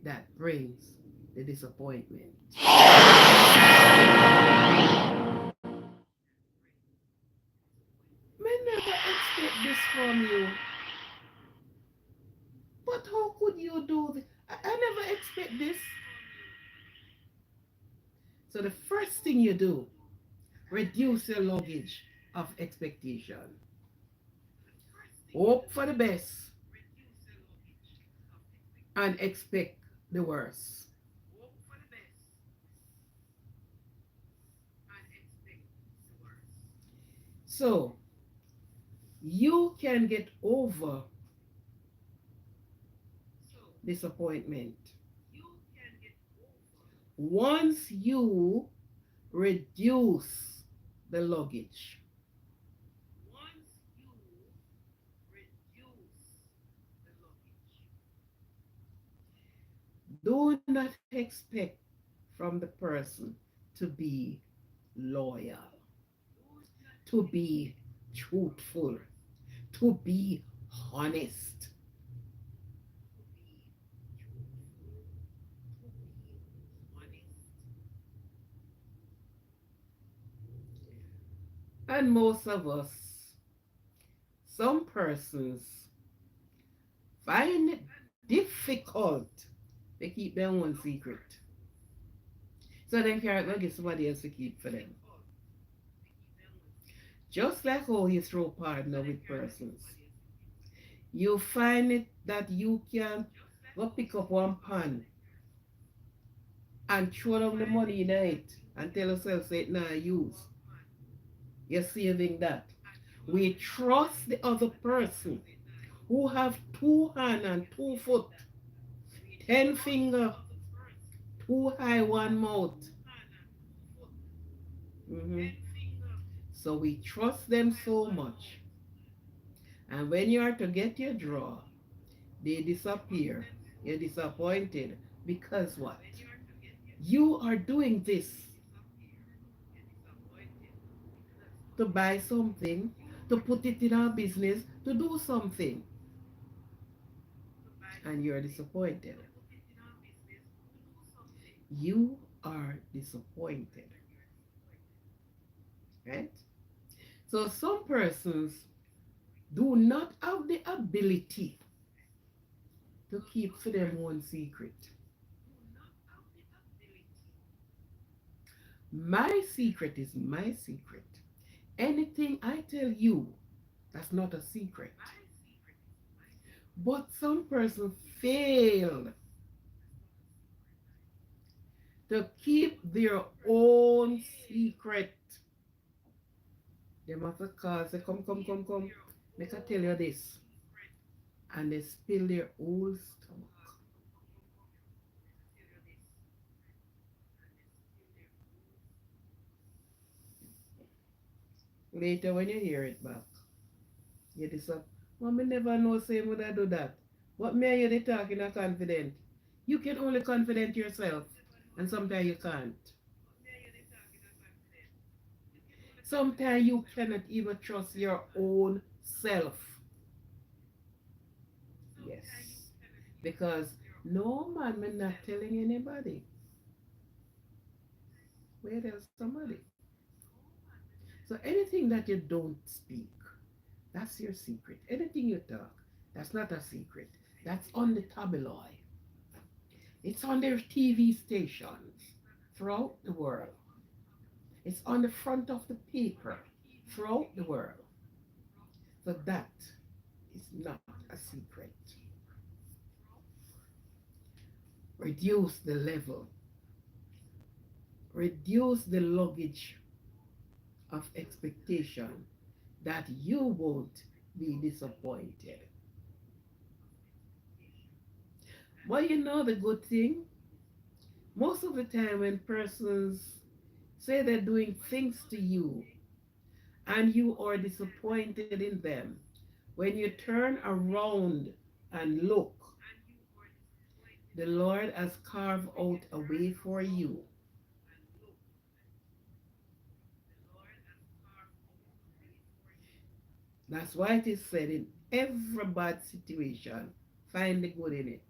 that brings the disappointment. Men never expect this from you. But how could you do this? I never expect this. So the first thing you do, reduce your luggage of expectation. Hope for the best and expect the worst. So you can get over disappointment once you reduce the luggage. Do not expect from the person to be loyal, to be truthful, to be honest. And most of us, some persons find it difficult to keep their own secret. So they can't get somebody else to keep for them. Just like how you throw partner with persons. You find it that you can go pick up one pan and throw down the money in it and tell yourself say it now use. You're saving that. We trust the other person who have two hand and two foot, 10 finger, two eye, one mouth. Mhm. So we trust them so much. And when you are to get your draw, they disappear. You're disappointed. Because what? You are doing this to buy something, to put it in our business, to do something. And you're disappointed. You are disappointed. Right? So some persons do not have the ability to keep for them one secret. My secret is my secret. Anything I tell you, that's not a secret. But some person fail to keep their own secret. They must have called, say, come, come, come, come. Make I tell you this. And they spill their whole stomach. Later when you hear it back, you decide, Mommy never know say would I do that. What me and you they talking a confident. You can only confident yourself. And sometimes you can't. Sometimes you cannot even trust your own self. Yes. Because no man, I'm not telling anybody. Where there's somebody. So anything that you don't speak, that's your secret. Anything you talk, that's not a secret. That's on the tabloid. It's on their TV stations throughout the world. It's on the front of the paper throughout the world. So that is not a secret. Reduce the level, reduce the luggage of expectation that you won't be disappointed. But you know the good thing? Most of the time when persons Say they're doing things to you and you are disappointed in them. When you turn around and look, the Lord has carved out a way for you. That's why it is said in every bad situation, find the good in it.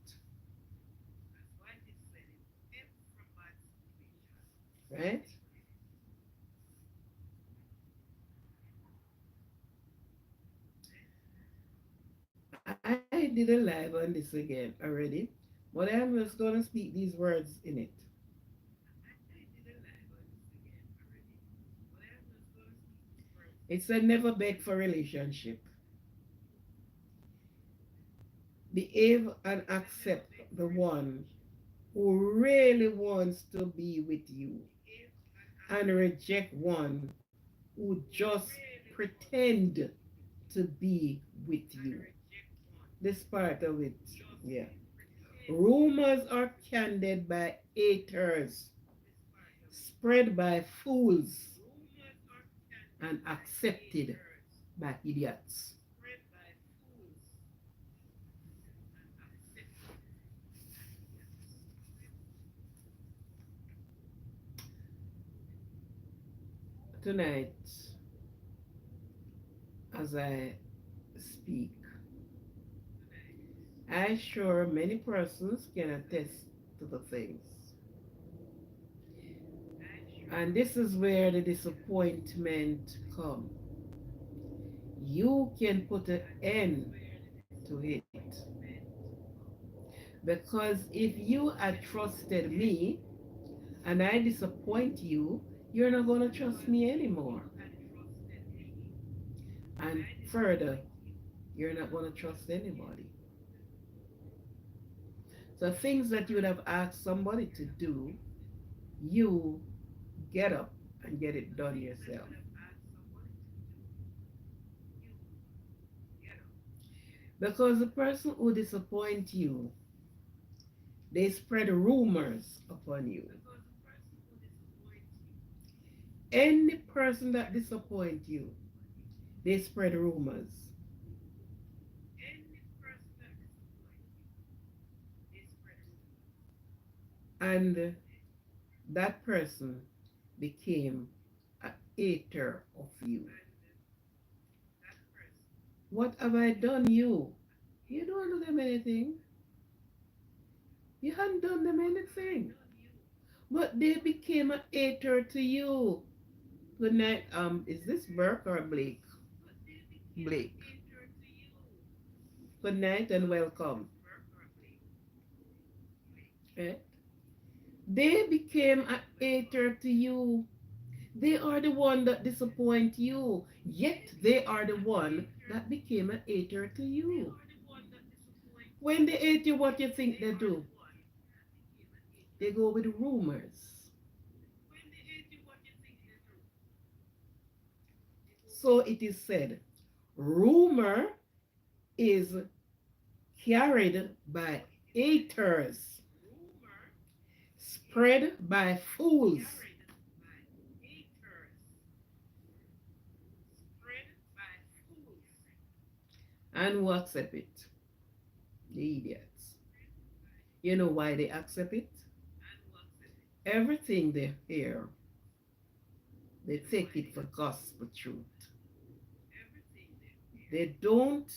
Right? I did a live on this again already, but I'm just going to speak these words in it. It said, never beg for relationship. Behave and accept the one who really wants to be with you and reject one who just pretend to be with you. This part of it, yeah. Rumors are candid by haters, spread by fools, and accepted by idiots. Tonight, as I speak, I'm sure many persons can attest to the things. And this is where the disappointment comes. You can put an end to it. Because if you had trusted me and I disappoint you, you're not going to trust me anymore. And further, you're not going to trust anybody. So things that you would have asked somebody to do, you get up and get it done yourself. Because the person who disappoints you, they spread rumors upon you. Any person that disappoints you, they spread rumors. And that person became a hater of you. What have I done you? You don't do them anything. You hadn't done them anything. But they became a hater to you. Good night. Is this Burke or Blake? Blake. Good night and welcome. Okay? They became a hater to you. They are the one that disappoint you. Yet they are the one that became a hater to you. When they hate you, what you think they do? They go with rumors. So it is said, rumor is carried by haters, spread by fools, and who accept it? The idiots. You know why they accept it? Everything they hear, they take it for gospel truth. They don't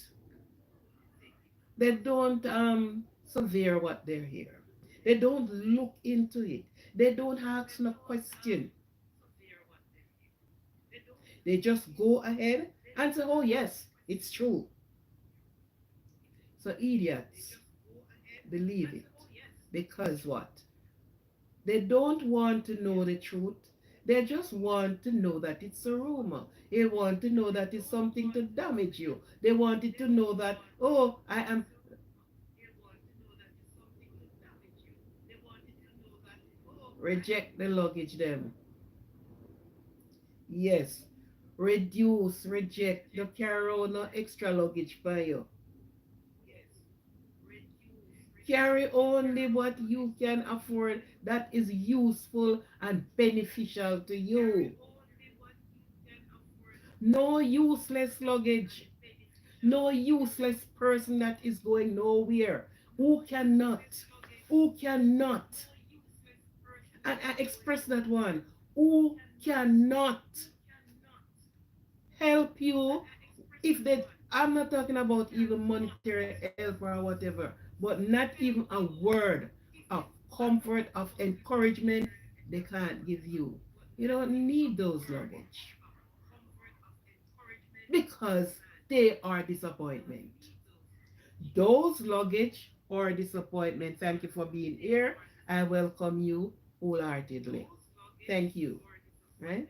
they don't severe what they hear. They don't look into it. They don't ask no question. They just go ahead and say, oh yes, it's true. So idiots believe it. Because what? They don't want to know the truth. They just want to know that it's a rumor. They want to know that it's something to damage you. They wanted to know that, oh, I am. Reject the luggage, them. Yes. Reduce, reject. The carry no extra luggage for you. Carry only what you can afford that is useful and beneficial to you. No useless luggage. No useless person that is going nowhere. Who cannot? Who cannot? And I express that one. Who cannot help you if they, I'm not talking about even monetary help or whatever, but not even a word of comfort, of encouragement, they can't give you. You don't need those luggage because they are disappointment. Those luggage or disappointment. Thank you for being here. I welcome you wholeheartedly. Thank you. Right?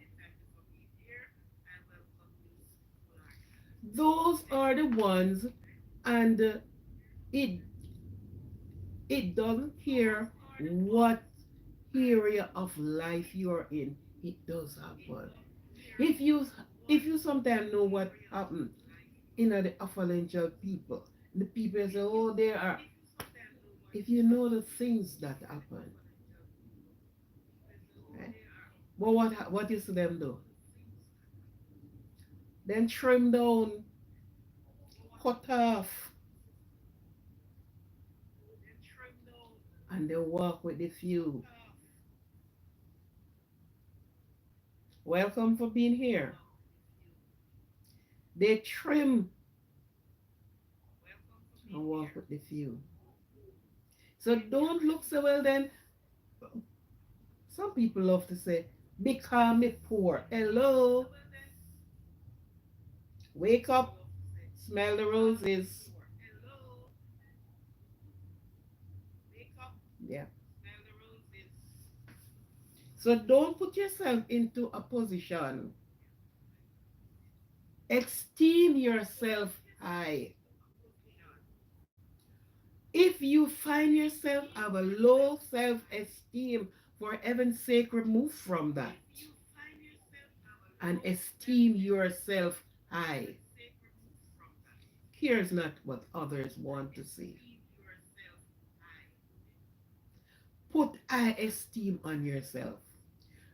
Those are the ones, and it it doesn't care what area of life you're in. It does happen. If you if you sometimes know what happened in the affluential people, the people say, oh, there are. If you know the things that happen, right? But what you see them do? Then trim down, cut off, and they walk with the few. Welcome for being here. They trim and walk with the few. So don't look so well then. Some people love to say, become me poor. Hello, wake up, smell the roses. Yeah. So don't put yourself into a position. Esteem yourself high. If you find yourself have a low self-esteem, for heaven's sake, remove from that and esteem yourself high. Cares not what others want to see. Put high esteem on yourself.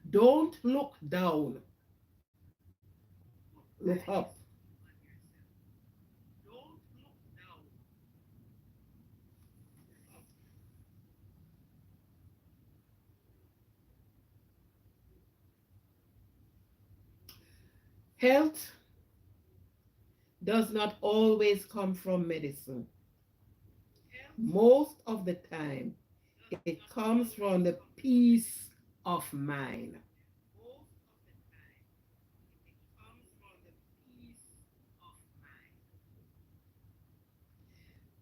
Don't look down. Look up. Health does not always come from medicine. Most of the time, it comes from the peace of mind.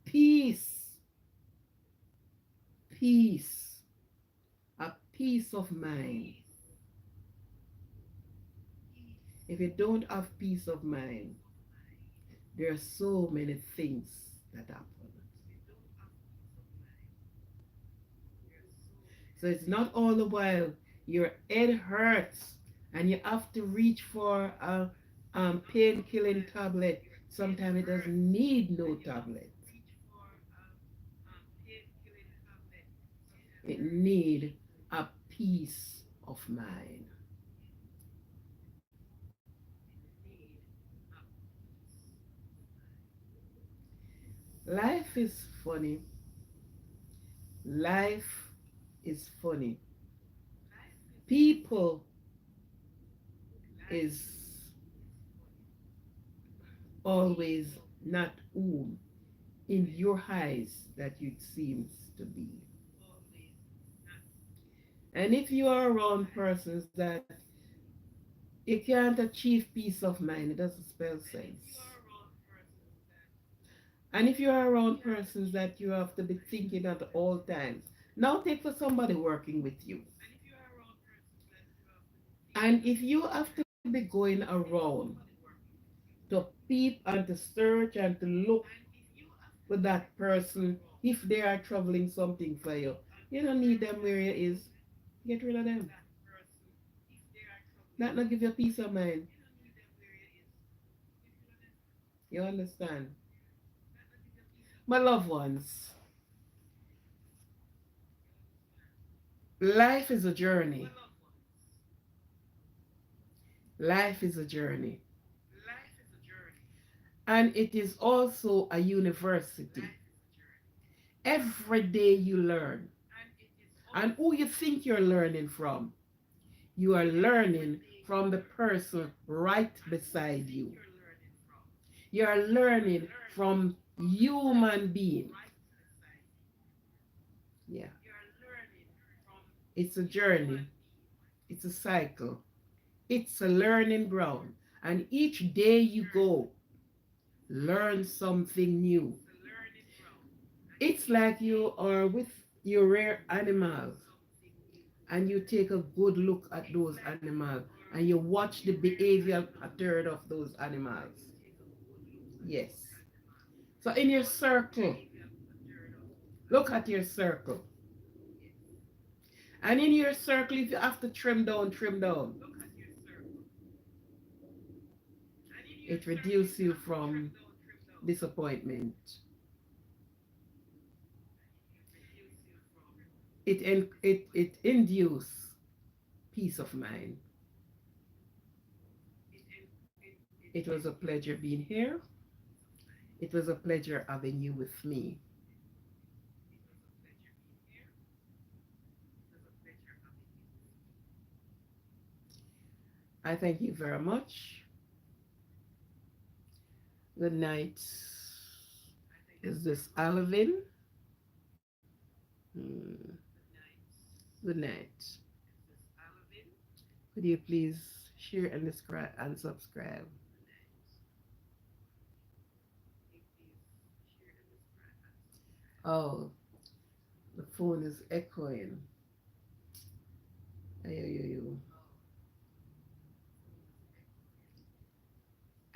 Peace, peace, a peace of mind. If you don't have peace of mind, there are so many things that happen. So it's not all the while your head hurts and you have to reach for a pain killing tablet. Sometimes it doesn't need no tablet. It need a peace of mind. Life is funny. Life is funny. People is always not whom in your eyes that it seems to be. And if you are around persons that you can't achieve peace of mind, it doesn't spell sense. And if you are around persons that you have to be thinking at all times, now take for somebody working with you. And if you have to be going around to peep and to search and to look for that person, if they are troubling something for you, you don't need them where you is. Get rid of them. That not give you peace of mind. You understand? My loved ones, Life is a journey. Life is a journey. And it is also a university. Every day you learn. And who you think you're learning from? You are learning from the person right beside you. You are learning from human being. Yeah. It's a journey. It's a cycle. It's a learning ground. And each day you go, learn something new. It's like you are with your rare animals and you take a good look at those animals and you watch the behavioral pattern of those animals. Yes. So in your circle, look at your circle. And in your circle, if you have to trim down, trim down. It reduces you from disappointment. It induces peace of mind. It was a pleasure being here. It was a pleasure having you with me. I thank you very much. Good night. Is this Alvin? Hmm. Good night. Could you please share and describe and subscribe? Oh, the phone is echoing. Ay, ay, ay, ay.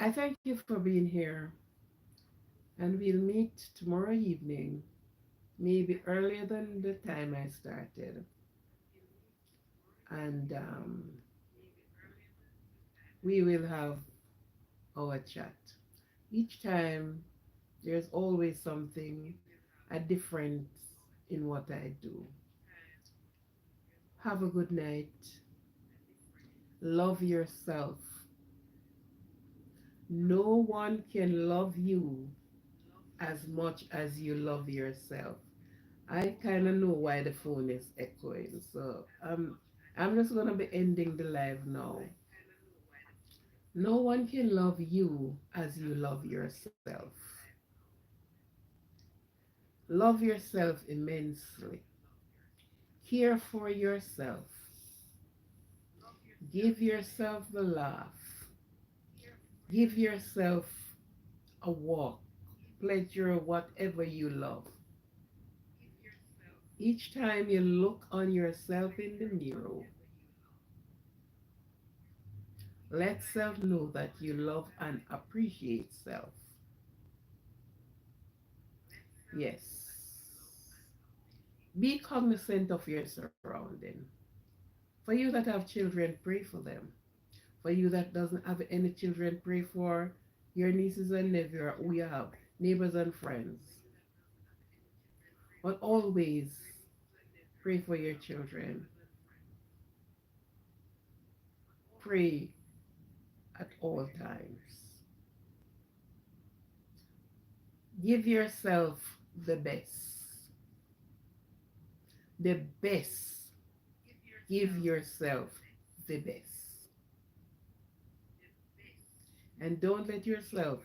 I thank you for being here, and we'll meet tomorrow evening, maybe earlier than the time I started. And we will have our chat. Each time, there's always something, a difference in what I do. Have a good night. Love yourself. No one can love you as much as you love yourself. I kind of know why the phone is echoing, so I'm just gonna be ending the live now. No one can love you as you love yourself. Love yourself immensely. Care for yourself. Give yourself the laugh. Give yourself a walk. Pleasure whatever you love. Each time you look on yourself in the mirror, let self know that you love and appreciate self. Yes. Be cognizant of your surrounding. For you that have children, pray for them. For you that doesn't have any children, pray for your nieces and nephews who you have, neighbors and friends. But always pray for your children. Pray at all times. Give yourself the best. The best. Give yourself the best. And don't let yourself,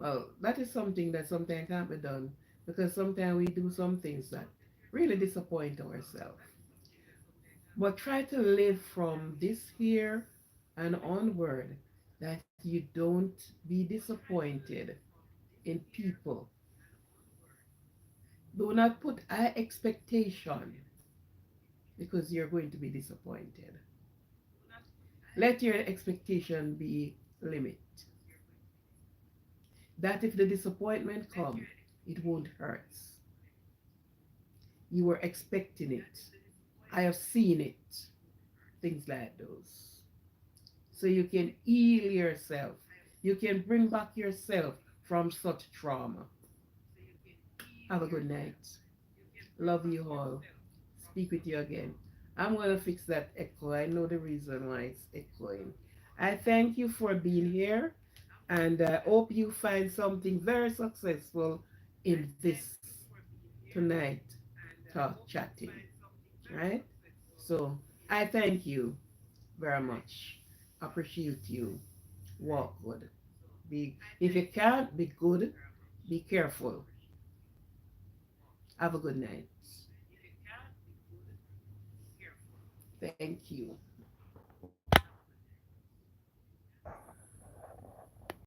well, that is something that sometimes can't be done because sometimes we do some things that really disappoint ourselves. But try to live from this here and onward that you don't be disappointed in people. Do not put high expectation because you're going to be disappointed. Let your expectation be limit. That if the disappointment come, it won't hurt. You were expecting it. I have seen it. Things like those. So you can heal yourself. You can bring back yourself from such trauma. Have a good night. Love you all. Speak with you again. I'm going to fix that echo. I know the reason why it's echoing. I thank you for being here, and I hope you find something very successful in this tonight talk chatting. Right? So I thank you very much. Appreciate you. Walk good. Be if you can't be good, be careful. Have a good night. Thank you.